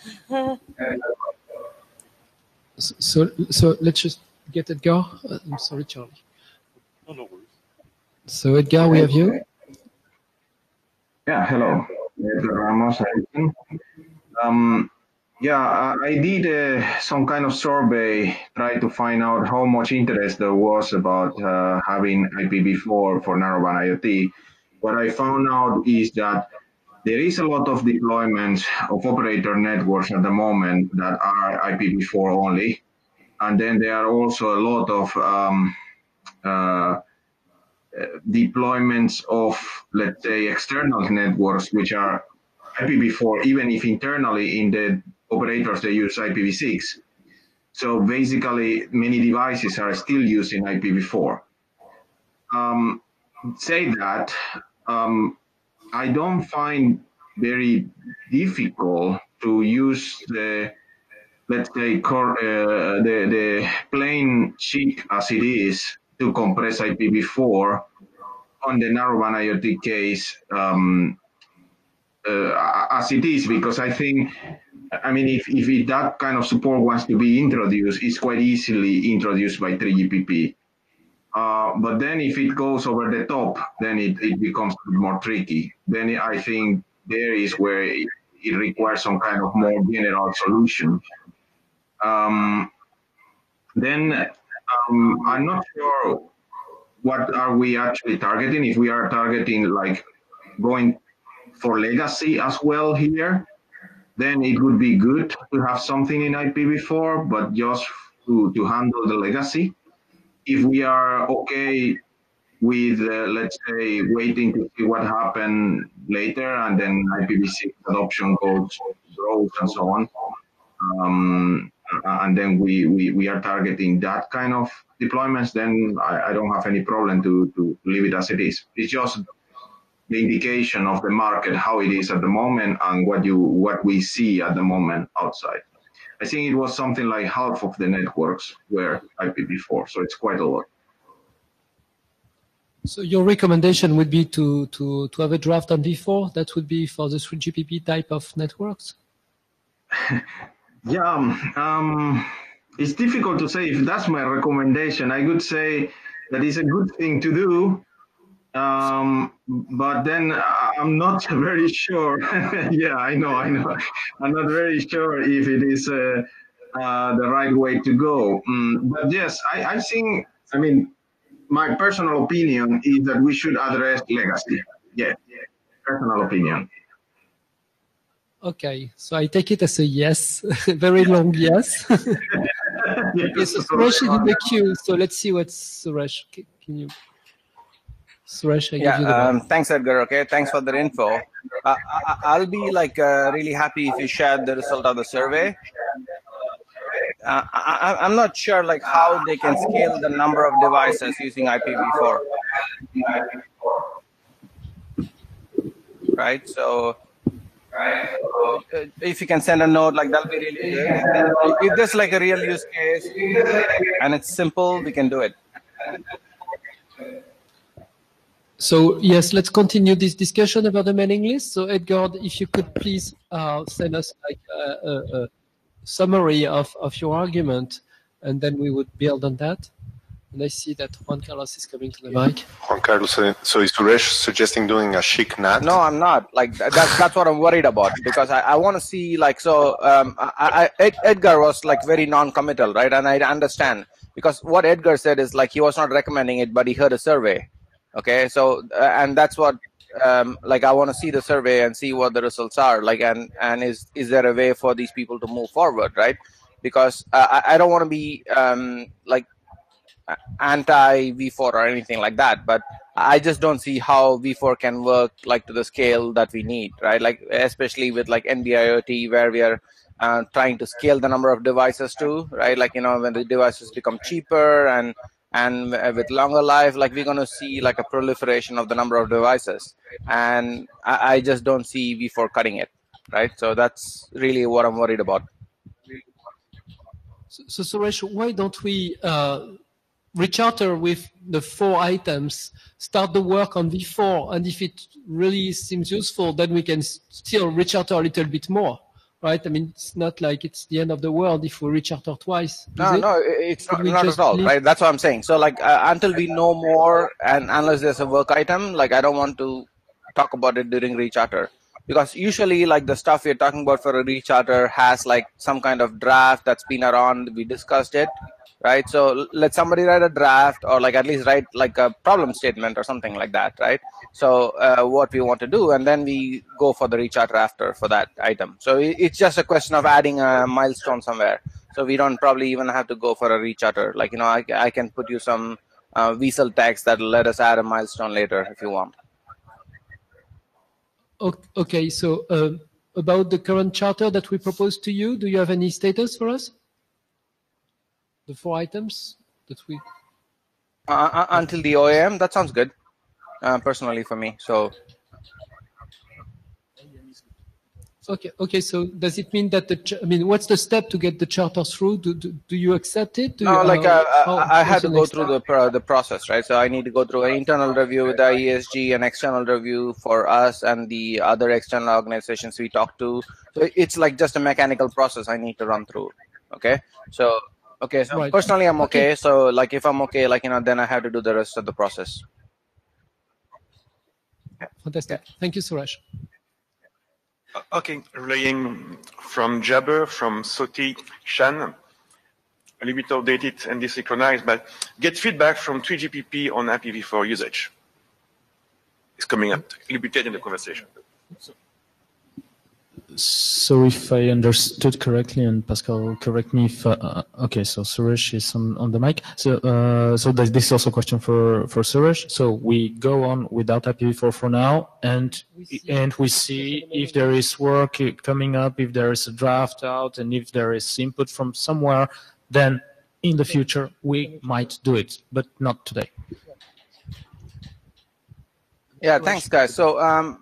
So let's just get Edgar. I'm sorry, Charlie. No, no worries. So Edgar, we have you. Yeah, hello. Edgar Ramos. I did some kind of survey, try to find out how much interest there was about having IPv4 for narrowband IoT. What I found out is that there is a lot of deployments of operator networks at the moment that are IPv4 only. And then there are also a lot of deployments of, let's say, external networks, which are IPv4, even if internally in the operators they use IPv6. So basically, many devices are still using IPv4. Say that, I don't find very difficult to use the, let's say, the plain SHIC as it is to compress IPv4 on the narrowband IoT case as it is, because I think, if that kind of support wants to be introduced, it's quite easily introduced by 3GPP. But then if it goes over the top, then it becomes more tricky. Then I think there is where it requires some kind of more general solution. I'm not sure what are we actually targeting. If we are targeting like going for legacy as well here, then it would be good to have something in IPv4, but just to handle the legacy. If we are okay with, let's say, waiting to see what happens later, and then IPv6 adoption grows and so on, and then we are targeting that kind of deployments, then I don't have any problem to leave it as it is. It's just the indication of the market, how it is at the moment, and what we see at the moment outside. I think it was something like half of the networks were IPv4, so it's quite a lot. So your recommendation would be to have a draft on v4 that would be for the 3GPP type of networks? Yeah, it's difficult to say if that's my recommendation. I would say that it's a good thing to do, but then I'm not very sure. Yeah, I know. I'm not very sure if it is the right way to go. But yes, I think, my personal opinion is that we should address legacy. Yeah, personal opinion. Okay, so I take it as a yes, very long yes. Okay, so Suresh is in the queue, so let's see what Suresh, can you... Suresh, I give you the mic. Thanks, Edgar. Okay, thanks for the info. I'll be really happy if you share the result of the survey. I'm not sure how they can scale the number of devices using IPv4. Right. So if you can send a note, that'll be really good. If there's a real use case and it's simple, we can do it. So yes, let's continue this discussion about the mailing list. So Edgar, if you could please send us a summary of your argument, and then we would build on that. And I see that Juan Carlos is coming to the mic. Juan Carlos, so is Suresh suggesting doing a chic NAT? No, I'm not. Like that's what I'm worried about, because I want to see, like, so Edgar was like very non-committal, right? And I understand, because what Edgar said is like he was not recommending it, but he heard a survey. Okay, so and that's what like I want to see the survey and see what the results are like, and is there a way for these people to move forward, right? Because I don't want to be like anti V4 or anything like that, but I just don't see how V4 can work like to the scale that we need, right? Like especially with like NB-IoT, where we are trying to scale the number of devices to, right? Like, you know, when the devices become cheaper and with longer life, like we're going to see like a proliferation of the number of devices, and I just don't see V4 cutting it, right? So that's really what I'm worried about. So Suresh, why don't we recharter with the 4 items, start the work on V4, and if it really seems useful, then we can still recharter a little bit more, right? I mean, it's not like it's the end of the world if we recharter twice. No, it's not at all, right? That's what I'm saying. So like until we know more, and unless there's a work item, like I don't want to talk about it during recharter. Because usually, like the stuff we're talking about for a recharter has like some kind of draft that's been around. We discussed it, right? So let somebody write a draft, or like at least write like a problem statement or something like that, right? So what we want to do, and then we go for the recharter after for that item. So it's just a question of adding a milestone somewhere. So we don't probably even have to go for a recharter. Like, you know, I can put you some VSL text that will let us add a milestone later if you want. Okay, so about the current charter that we proposed to you, do you have any status for us? The 4 items that we... Until the OAM, that sounds good, personally for me. So... Okay. So does it mean that what's the step to get the charter through? Do you accept it? I had to go through the process, right? So I need to go through an internal review with the ESG, an external review for us and the other external organizations we talk to. So it's like just a mechanical process I need to run through. Okay. So right. Personally I'm okay. So like if I'm okay, like, you know, then I have to do the rest of the process. Fantastic. Thank you, Suresh. Okay, relaying from Jabber, from Soti Shan, a little bit outdated and desynchronized, but get feedback from 3GPP on IPv4 usage. It's coming up a little bit late in the conversation. So if I understood correctly, and Pascal, correct me if okay. So Suresh is on the mic. So this is also a question for Suresh. So we go on without IPv4 for now, and we see if there is work coming up, if there is a draft out, and if there is input from somewhere, then in the future we might do it, but not today. Yeah, thanks, guys. So.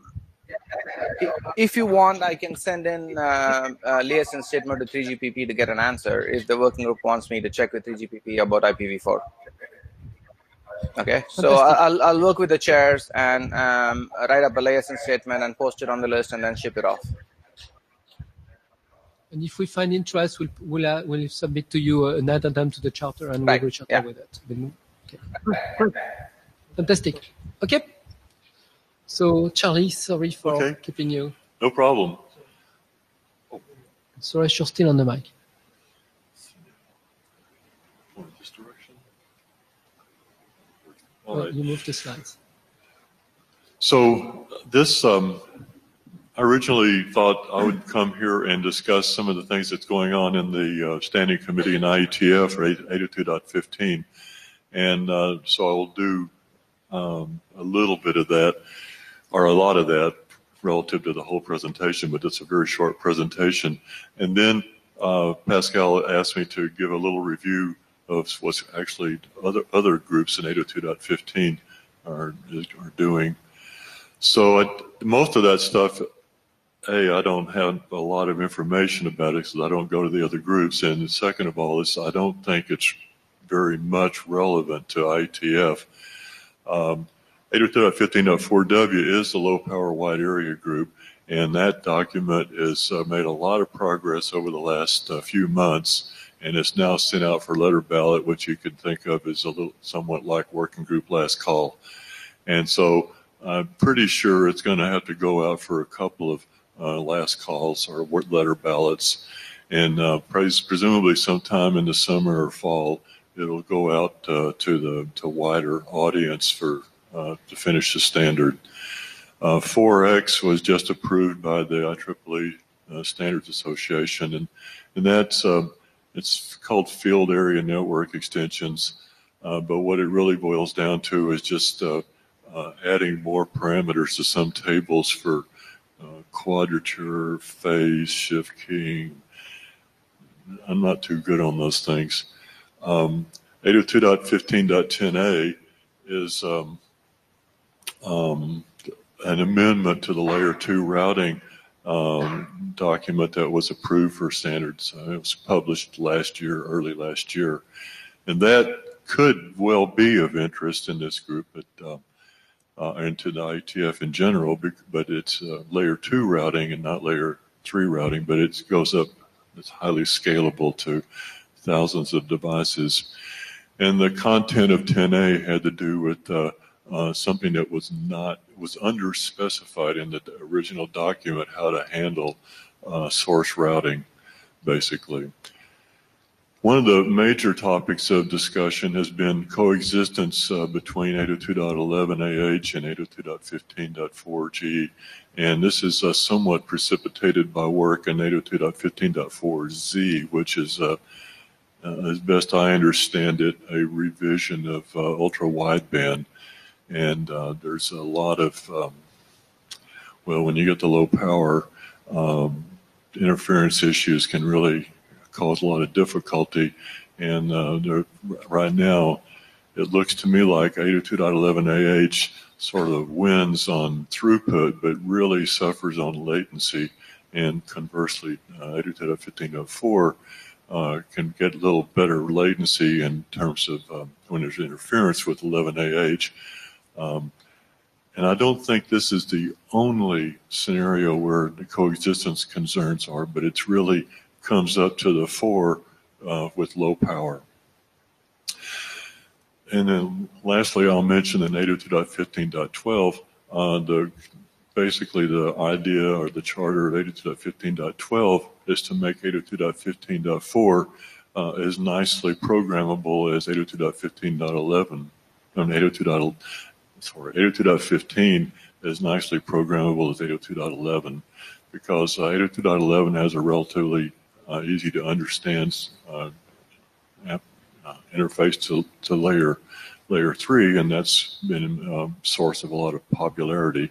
If you want, I can send in a liaison statement to 3GPP to get an answer if the working group wants me to check with 3GPP about IPv4. Okay, so I'll work with the chairs and write up a liaison statement and post it on the list and then ship it off. And if we find interest, we'll submit to you an addendum to the charter and we'll reach out with it. Okay. Fantastic. Okay. So, Charlie, sorry for keeping you. No problem. Sorry, you're still on the mic. This direction. You moved the slides. So this, I originally thought I would come here and discuss some of the things that's going on in the Standing Committee in IETF, or 802.15. And so I will do a little bit of that, or a lot of that, relative to the whole presentation, but it's a very short presentation. And then Pascal asked me to give a little review of what's actually other groups in 802.15 are doing. So most of that stuff, I don't have a lot of information about it because I don't go to the other groups. And second of all, I don't think it's very much relevant to IETF. 802.15.4W is the low power wide area group, and that document has made a lot of progress over the last few months, and it's now sent out for letter ballot, which you could think of as a little somewhat like working group last call. And so I'm pretty sure it's going to have to go out for a couple of last calls or letter ballots, and presumably sometime in the summer or fall it'll go out to wider audience for to finish the standard. 4X was just approved by the IEEE Standards Association, and that's it's called Field Area Network Extensions, but what it really boils down to is just adding more parameters to some tables for quadrature, phase, shift keying. I'm not too good on those things. 802.15.10a is an amendment to the Layer 2 routing document that was approved for standards. It was published early last year. And that could well be of interest in this group, and to the IETF in general, but it's Layer 2 routing and not Layer 3 routing, but it goes up, it's highly scalable to thousands of devices. And the content of 10A had to do with something that was under-specified in the original document, how to handle source routing, basically. One of the major topics of discussion has been coexistence between 802.11ah and 802.15.4g, and this is somewhat precipitated by work in 802.15.4z, which is, as best I understand it, a revision of ultra-wideband. And there's a lot of, when you get to low power, interference issues can really cause a lot of difficulty. And right now, it looks to me like 802.11ah sort of wins on throughput, but really suffers on latency. And conversely, 802.15.4 can get a little better latency in terms of when there's interference with 11ah. And I don't think this is the only scenario where the coexistence concerns are, but it's really comes up to the fore with low power. And then lastly, I'll mention in 802.15.12, basically the idea or the charter of 802.15.12 is to make 802.15.4 as nicely programmable as 802.15.11. And 802.15 is nicely programmable as 802.11 because 802.11 has a relatively easy to understand interface to layer 3, and that's been a source of a lot of popularity.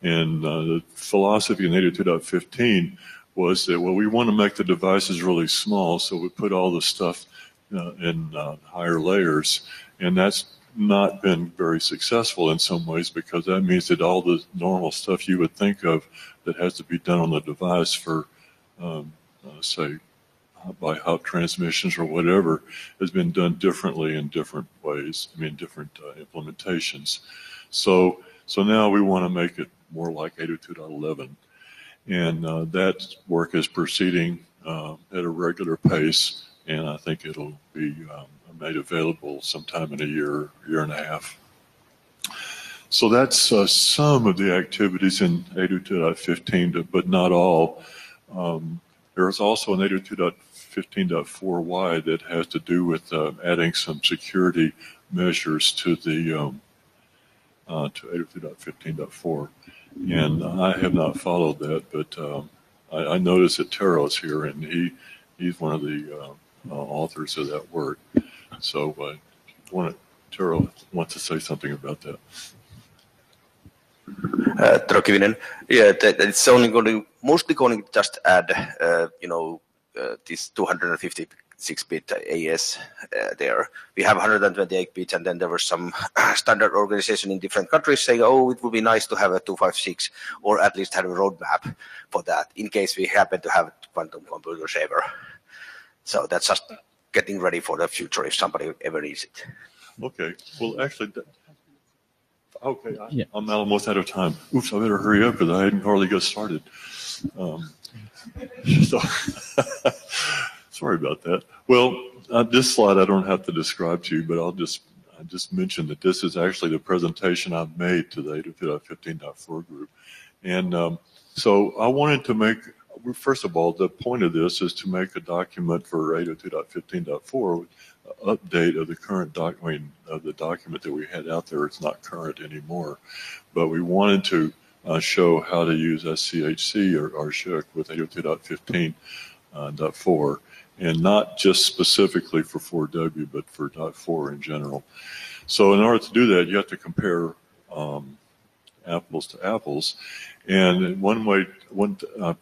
And the philosophy in 802.15 was that, well, we want to make the devices really small, so we put all the stuff in higher layers, and that's not been very successful in some ways because that means that all the normal stuff you would think of that has to be done on the device for, say, by hop transmissions or whatever, has been done differently in different ways, different implementations. So now we want to make it more like 802.11. And that work is proceeding at a regular pace, and I think it'll be made available sometime in a year and a half. So that's some of the activities in 802.15, but not all. There's also an 802.15.4y that has to do with adding some security measures to the to 802.15.4. And I have not followed that, but I noticed that Tero's here, and he's one of the authors of that work. So Tero wants to say something about that. Tero Kivinen. Yeah, it's mostly going to just add, this 256-bit AES there. We have 128 bits, and then there was some standard organization in different countries saying, oh, it would be nice to have a 256, or at least have a roadmap for that, in case we happen to have a quantum computer saver. So that's just getting ready for the future if somebody ever needs it. Okay. Well, actually, I'm almost out of time. Oops, I better hurry up because I hadn't hardly got started. So Sorry about that. Well, this slide I don't have to describe to you, but I just mention that this is actually the presentation I've made to the 802.15.4 group. And so I wanted to make, first of all, the point of this is to make a document for 802.15.4, update of the current document, of the document that we had out there. It's not current anymore, but we wanted to show how to use SCHC or SHIC with 802.15.4, and not just specifically for 4W, but for .4 in general. So in order to do that, you have to compare apples to apples. And one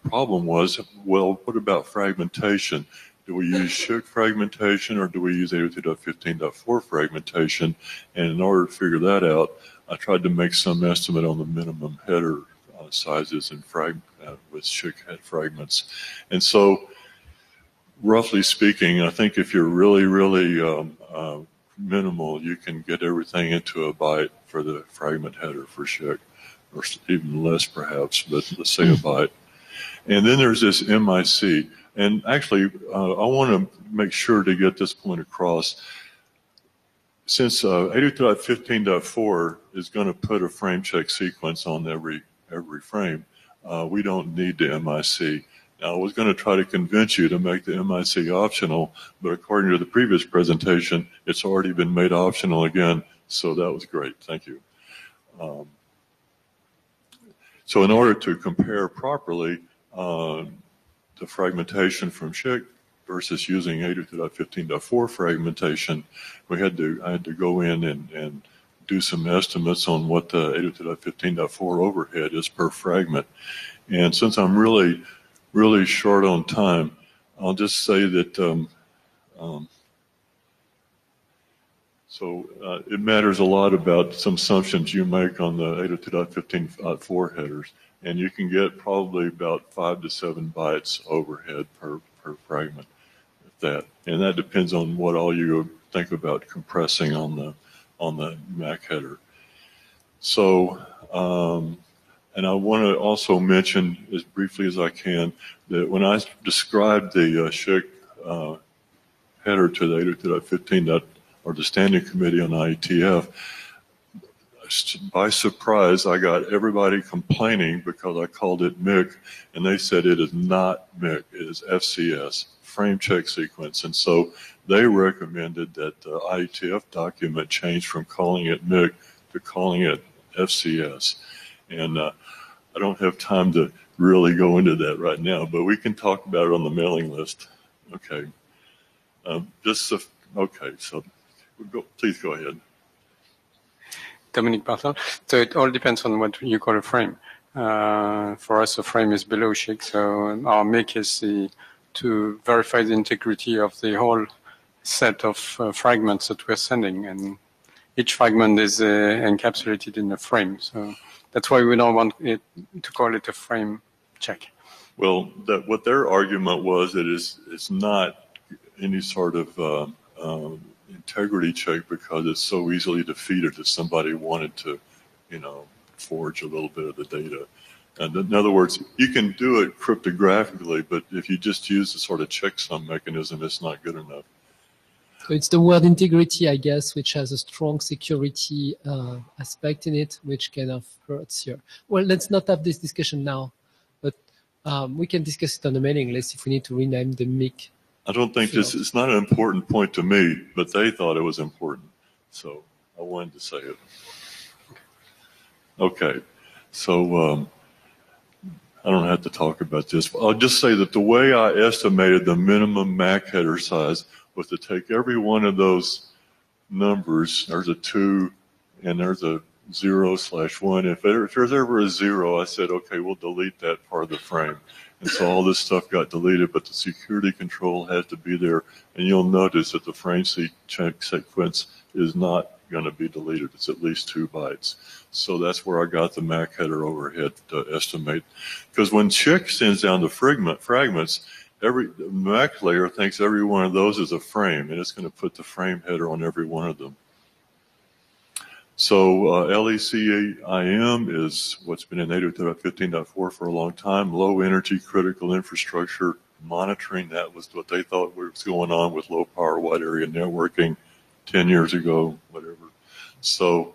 problem was, well, what about fragmentation? Do we use SHIC fragmentation or do we use 802.15.4 fragmentation? And in order to figure that out, I tried to make some estimate on the minimum header sizes and with SHIC head fragments. And so, roughly speaking, I think if you're really, really minimal, you can get everything into a byte for the fragment header for SHIC, or even less perhaps, but let's say a byte. And then there's this MIC. And actually, I want to make sure to get this point across. Since 802.15.4 is going to put a frame check sequence on every frame, we don't need the MIC. Now, I was going to try to convince you to make the MIC optional, but according to the previous presentation, it's already been made optional again, so that was great. Thank you. So in order to compare properly the fragmentation from SHIC versus using 802.15.4 fragmentation, I had to go in and do some estimates on what the 802.15.4 overhead is per fragment. And since I'm really short on time, I'll just say that it matters a lot about some assumptions you make on the 802.15.4 headers, and you can get probably about 5 to 7 bytes overhead per fragment, if that, and that depends on what all you think about compressing on the MAC header. So, and I want to also mention as briefly as I can that when I described the SHIC header to the 802.15 or the Standing Committee on IETF, by surprise, I got everybody complaining because I called it MIC, and they said it is not MIC, it is FCS, frame check sequence. And so they recommended that the IETF document change from calling it MIC to calling it FCS. And I don't have time to really go into that right now, but we can talk about it on the mailing list. Okay. Okay, so please go ahead. Dominic Bartel. So it all depends on what you call a frame. For us, a frame is below SHIC, so our MIC is to verify the integrity of the whole set of fragments that we're sending, and each fragment is encapsulated in a frame. So that's why we don't want it to call it a frame check. Well, what their argument was that it's not any sort of integrity check because it's so easily defeated if somebody wanted to, forge a little bit of the data. And in other words, you can do it cryptographically, but if you just use the sort of checksum mechanism, it's not good enough. So it's the word integrity, I guess, which has a strong security aspect in it, which kind of hurts here. Well, let's not have this discussion now, but we can discuss it on the mailing list if we need to rename the MIC. I don't think it's not an important point to me, but they thought it was important. So I wanted to say it. Okay. So I don't have to talk about this. I'll just say that the way I estimated the minimum MAC header size was to take every one of those numbers. There's a 2 and there's a 0/1. If there's ever a 0, I said, okay, we'll delete that part of the frame. And so all this stuff got deleted, but the security control has to be there. And you'll notice that the frame check sequence is not going to be deleted. It's at least 2 bytes. So that's where I got the MAC header overhead to estimate. Because when SHIC sends down the fragments, the MAC layer thinks every one of those is a frame, and it's going to put the frame header on every one of them. So LECIM is what's been in 802.15.4 for a long time, low energy critical infrastructure monitoring. That was what they thought was going on with low power wide area networking 10 years ago, whatever. So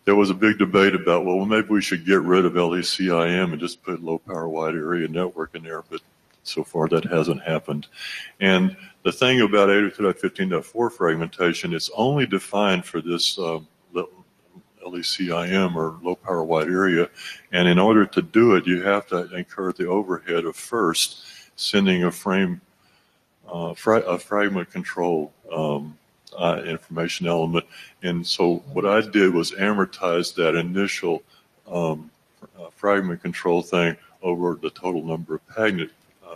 there was a big debate about, well, maybe we should get rid of LECIM and just put low power wide area network in there, but so far that hasn't happened. And the thing about 802.15.4 fragmentation, it's only defined for this LECIM or low power wide area, and in order to do it, you have to incur the overhead of first sending a fragment control information element. And so what I did was amortize that initial fragment control thing over the total number of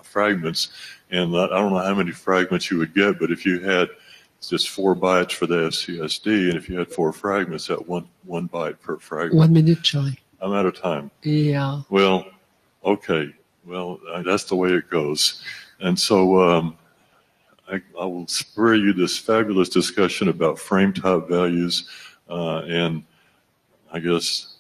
fragments. And I don't know how many fragments you would get, but if you had just 4 bytes for the FCSD, and if you had 4 fragments, that one byte per fragment. 1 minute, Charlie. I'm out of time. Yeah. Well, okay. Well, that's the way it goes. And so I will spare you this fabulous discussion about frame type values, and I guess,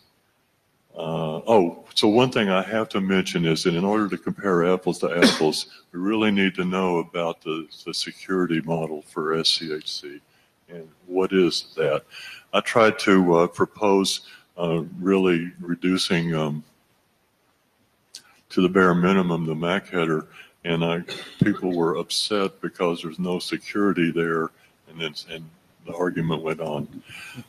so one thing I have to mention is that in order to compare apples to apples, we really need to know about the security model for SCHC, and what is that? I tried to propose really reducing to the bare minimum the MAC header, and people were upset because there's no security there, and the argument went on.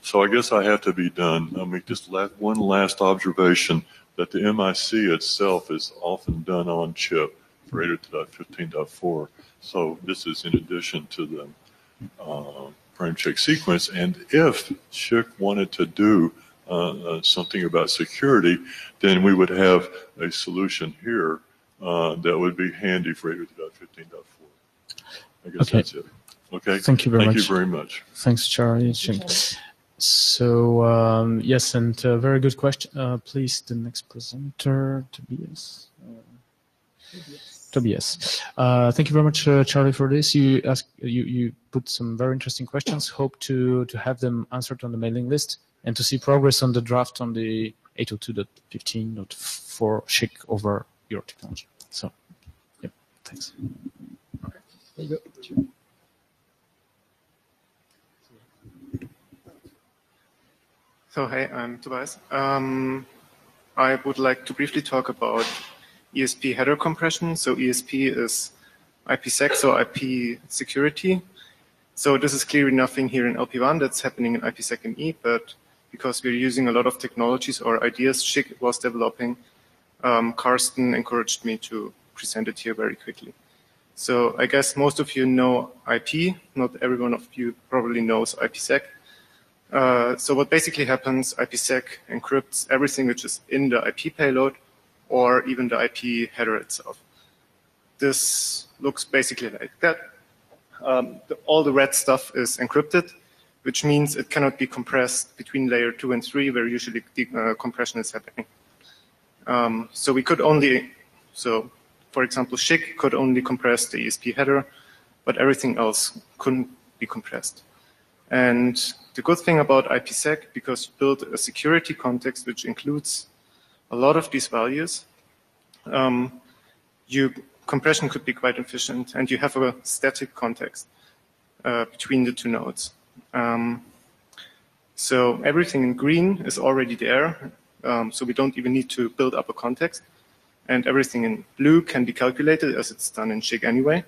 So I guess I have to be done. I mean, just one last observation, that the MIC itself is often done on chip for 802.15.4. So this is in addition to the frame check sequence. And if SCHC wanted to do something about security, then we would have a solution here that would be handy for 802.15.4. I guess that's it. Okay. Thank you very much. Thank you very much. Thanks, Charlie. So yes, and very good question. Please, the next presenter, Tobias. Tobias. Thank you very much, Charlie, for this. You put some very interesting questions. Hope to have them answered on the mailing list and to see progress on the draft on the 802.15.4 SCHC over your technology. So, yeah, thanks. Okay. There you go. So, hey, I'm Tobias. I would like to briefly talk about ESP header compression. So ESP is IPsec, so IP security. So this is clearly nothing here in LPWAN that's happening in IPsec-ME, but because we're using a lot of technologies or ideas SCHC was developing, Karsten encouraged me to present it here very quickly. So I guess most of you know IP. Not every one of you probably knows IPsec. So what basically happens, IPsec encrypts everything which is in the IP payload or even the IP header itself. This looks basically like that. All the red stuff is encrypted, which means it cannot be compressed between layer 2 and 3, where usually compression is happening. So we could only, for example, SCHC could only compress the ESP header, but everything else couldn't be compressed. And the good thing about IPsec, because you build a security context which includes a lot of these values, compression could be quite efficient, and you have a static context between the two nodes. So everything in green is already there, so we don't even need to build up a context. And everything in blue can be calculated as it's done in SCHC anyway.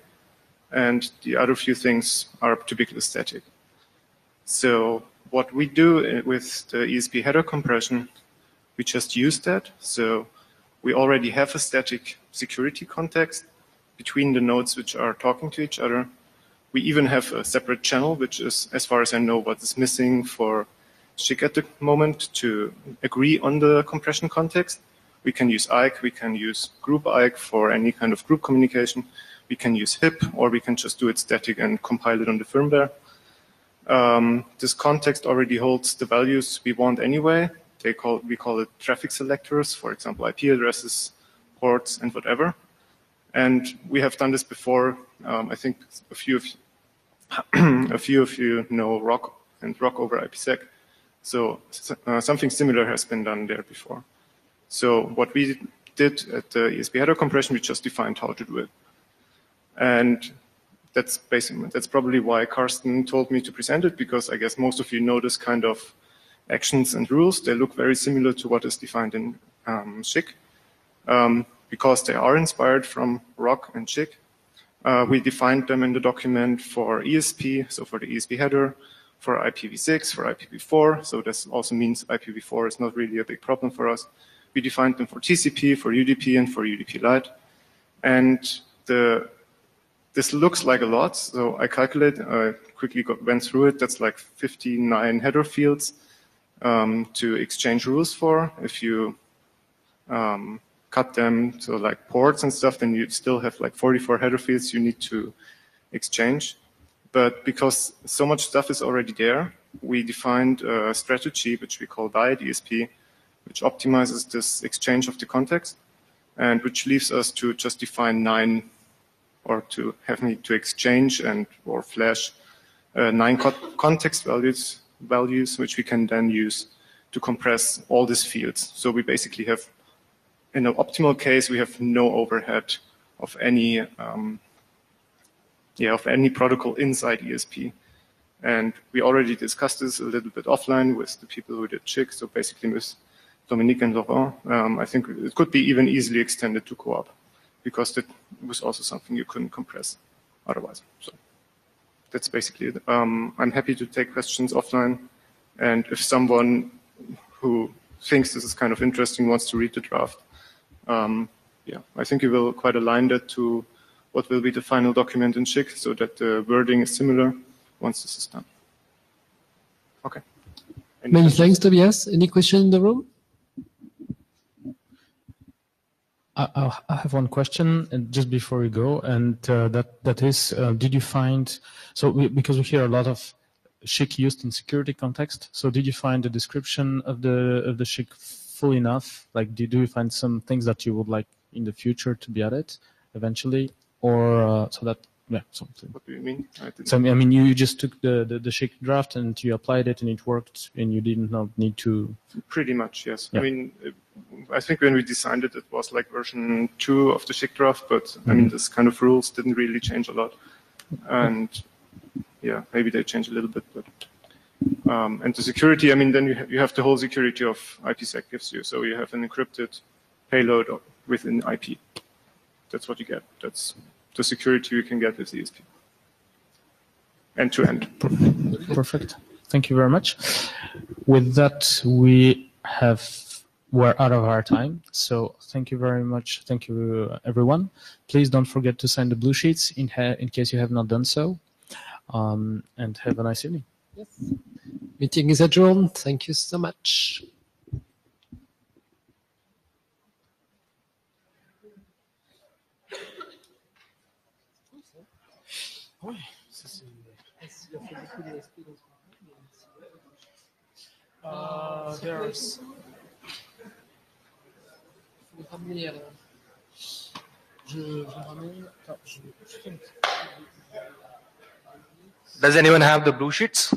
And the other few things are typically static. So what we do with the ESP header compression, we just use that. So we already have a static security context between the nodes which are talking to each other. We even have a separate channel, which is, as far as I know, what is missing for SCHC at the moment to agree on the compression context. We can use IKE, we can use group IKE for any kind of group communication. We can use HIP, or we can just do it static and compile it on the firmware. This context already holds the values we want anyway. We call it traffic selectors, for example, IP addresses, ports, and whatever. And we have done this before. I think a few of you know ROC and ROC over IPsec. So something similar has been done there before. So what we did at the ESP header compression, we just defined how to do it. And that's probably why Carsten told me to present it, because I guess most of you know this kind of actions and rules. They look very similar to what is defined in SCHC, because they are inspired from ROC and SCHC. We defined them in the document for ESP, so for the ESP header, for IPv6, for IPv4, so this also means IPv4 is not really a big problem for us. We defined them for TCP, for UDP, and for UDP Lite. And this looks like a lot, so I quickly went through it. That's like 59 header fields to exchange rules for. If you cut them to like ports and stuff, then you still have like 44 header fields you need to exchange. But because so much stuff is already there, we defined a strategy which we call DSP, which optimizes this exchange of the context, and which leaves us to just define 9, or to have me to exchange or flash 9 context values, which we can then use to compress all these fields. So we basically have, in an optimal case, we have no overhead of any protocol inside ESP. And we already discussed this a little bit offline with the people who did SCHC, so basically with Dominique and Laurent. I think it could be even easily extended to co-op, because that was also something you couldn't compress otherwise. So that's basically it. I'm happy to take questions offline, and if someone who thinks this is kind of interesting wants to read the draft, I think you will quite align that to what will be the final document in SCHC, so that the wording is similar once this is done. Okay. Many thanks, Tobias. Any question in the room? I have one question, and just before we go, and that is, did you find, because we hear a lot of SCHC used in security context, so did you find the description of the SCHC full enough? Like, do you find some things that you would like in the future to be added eventually, or something? What do you mean? So I mean, you just took the SCHC draft and you applied it and it worked, and you did not need to. Pretty much, yes. Yeah. I mean, I think when we designed it, it was like version 2 of the SCHC draft, but I mean, this kind of rules didn't really change a lot, and maybe they changed a little bit, but and the security, I mean, then you have the whole security of IPsec gives you, so you have an encrypted payload within IP. That's what you get. That's the security you can get with ESP. End to end. Perfect. Thank you very much. With that, we're out of our time. So thank you very much. Thank you, everyone. Please don't forget to sign the blue sheets in case you have not done so. And have a nice evening. Yes. Meeting is adjourned. Thank you so much. Does anyone have the blue sheets?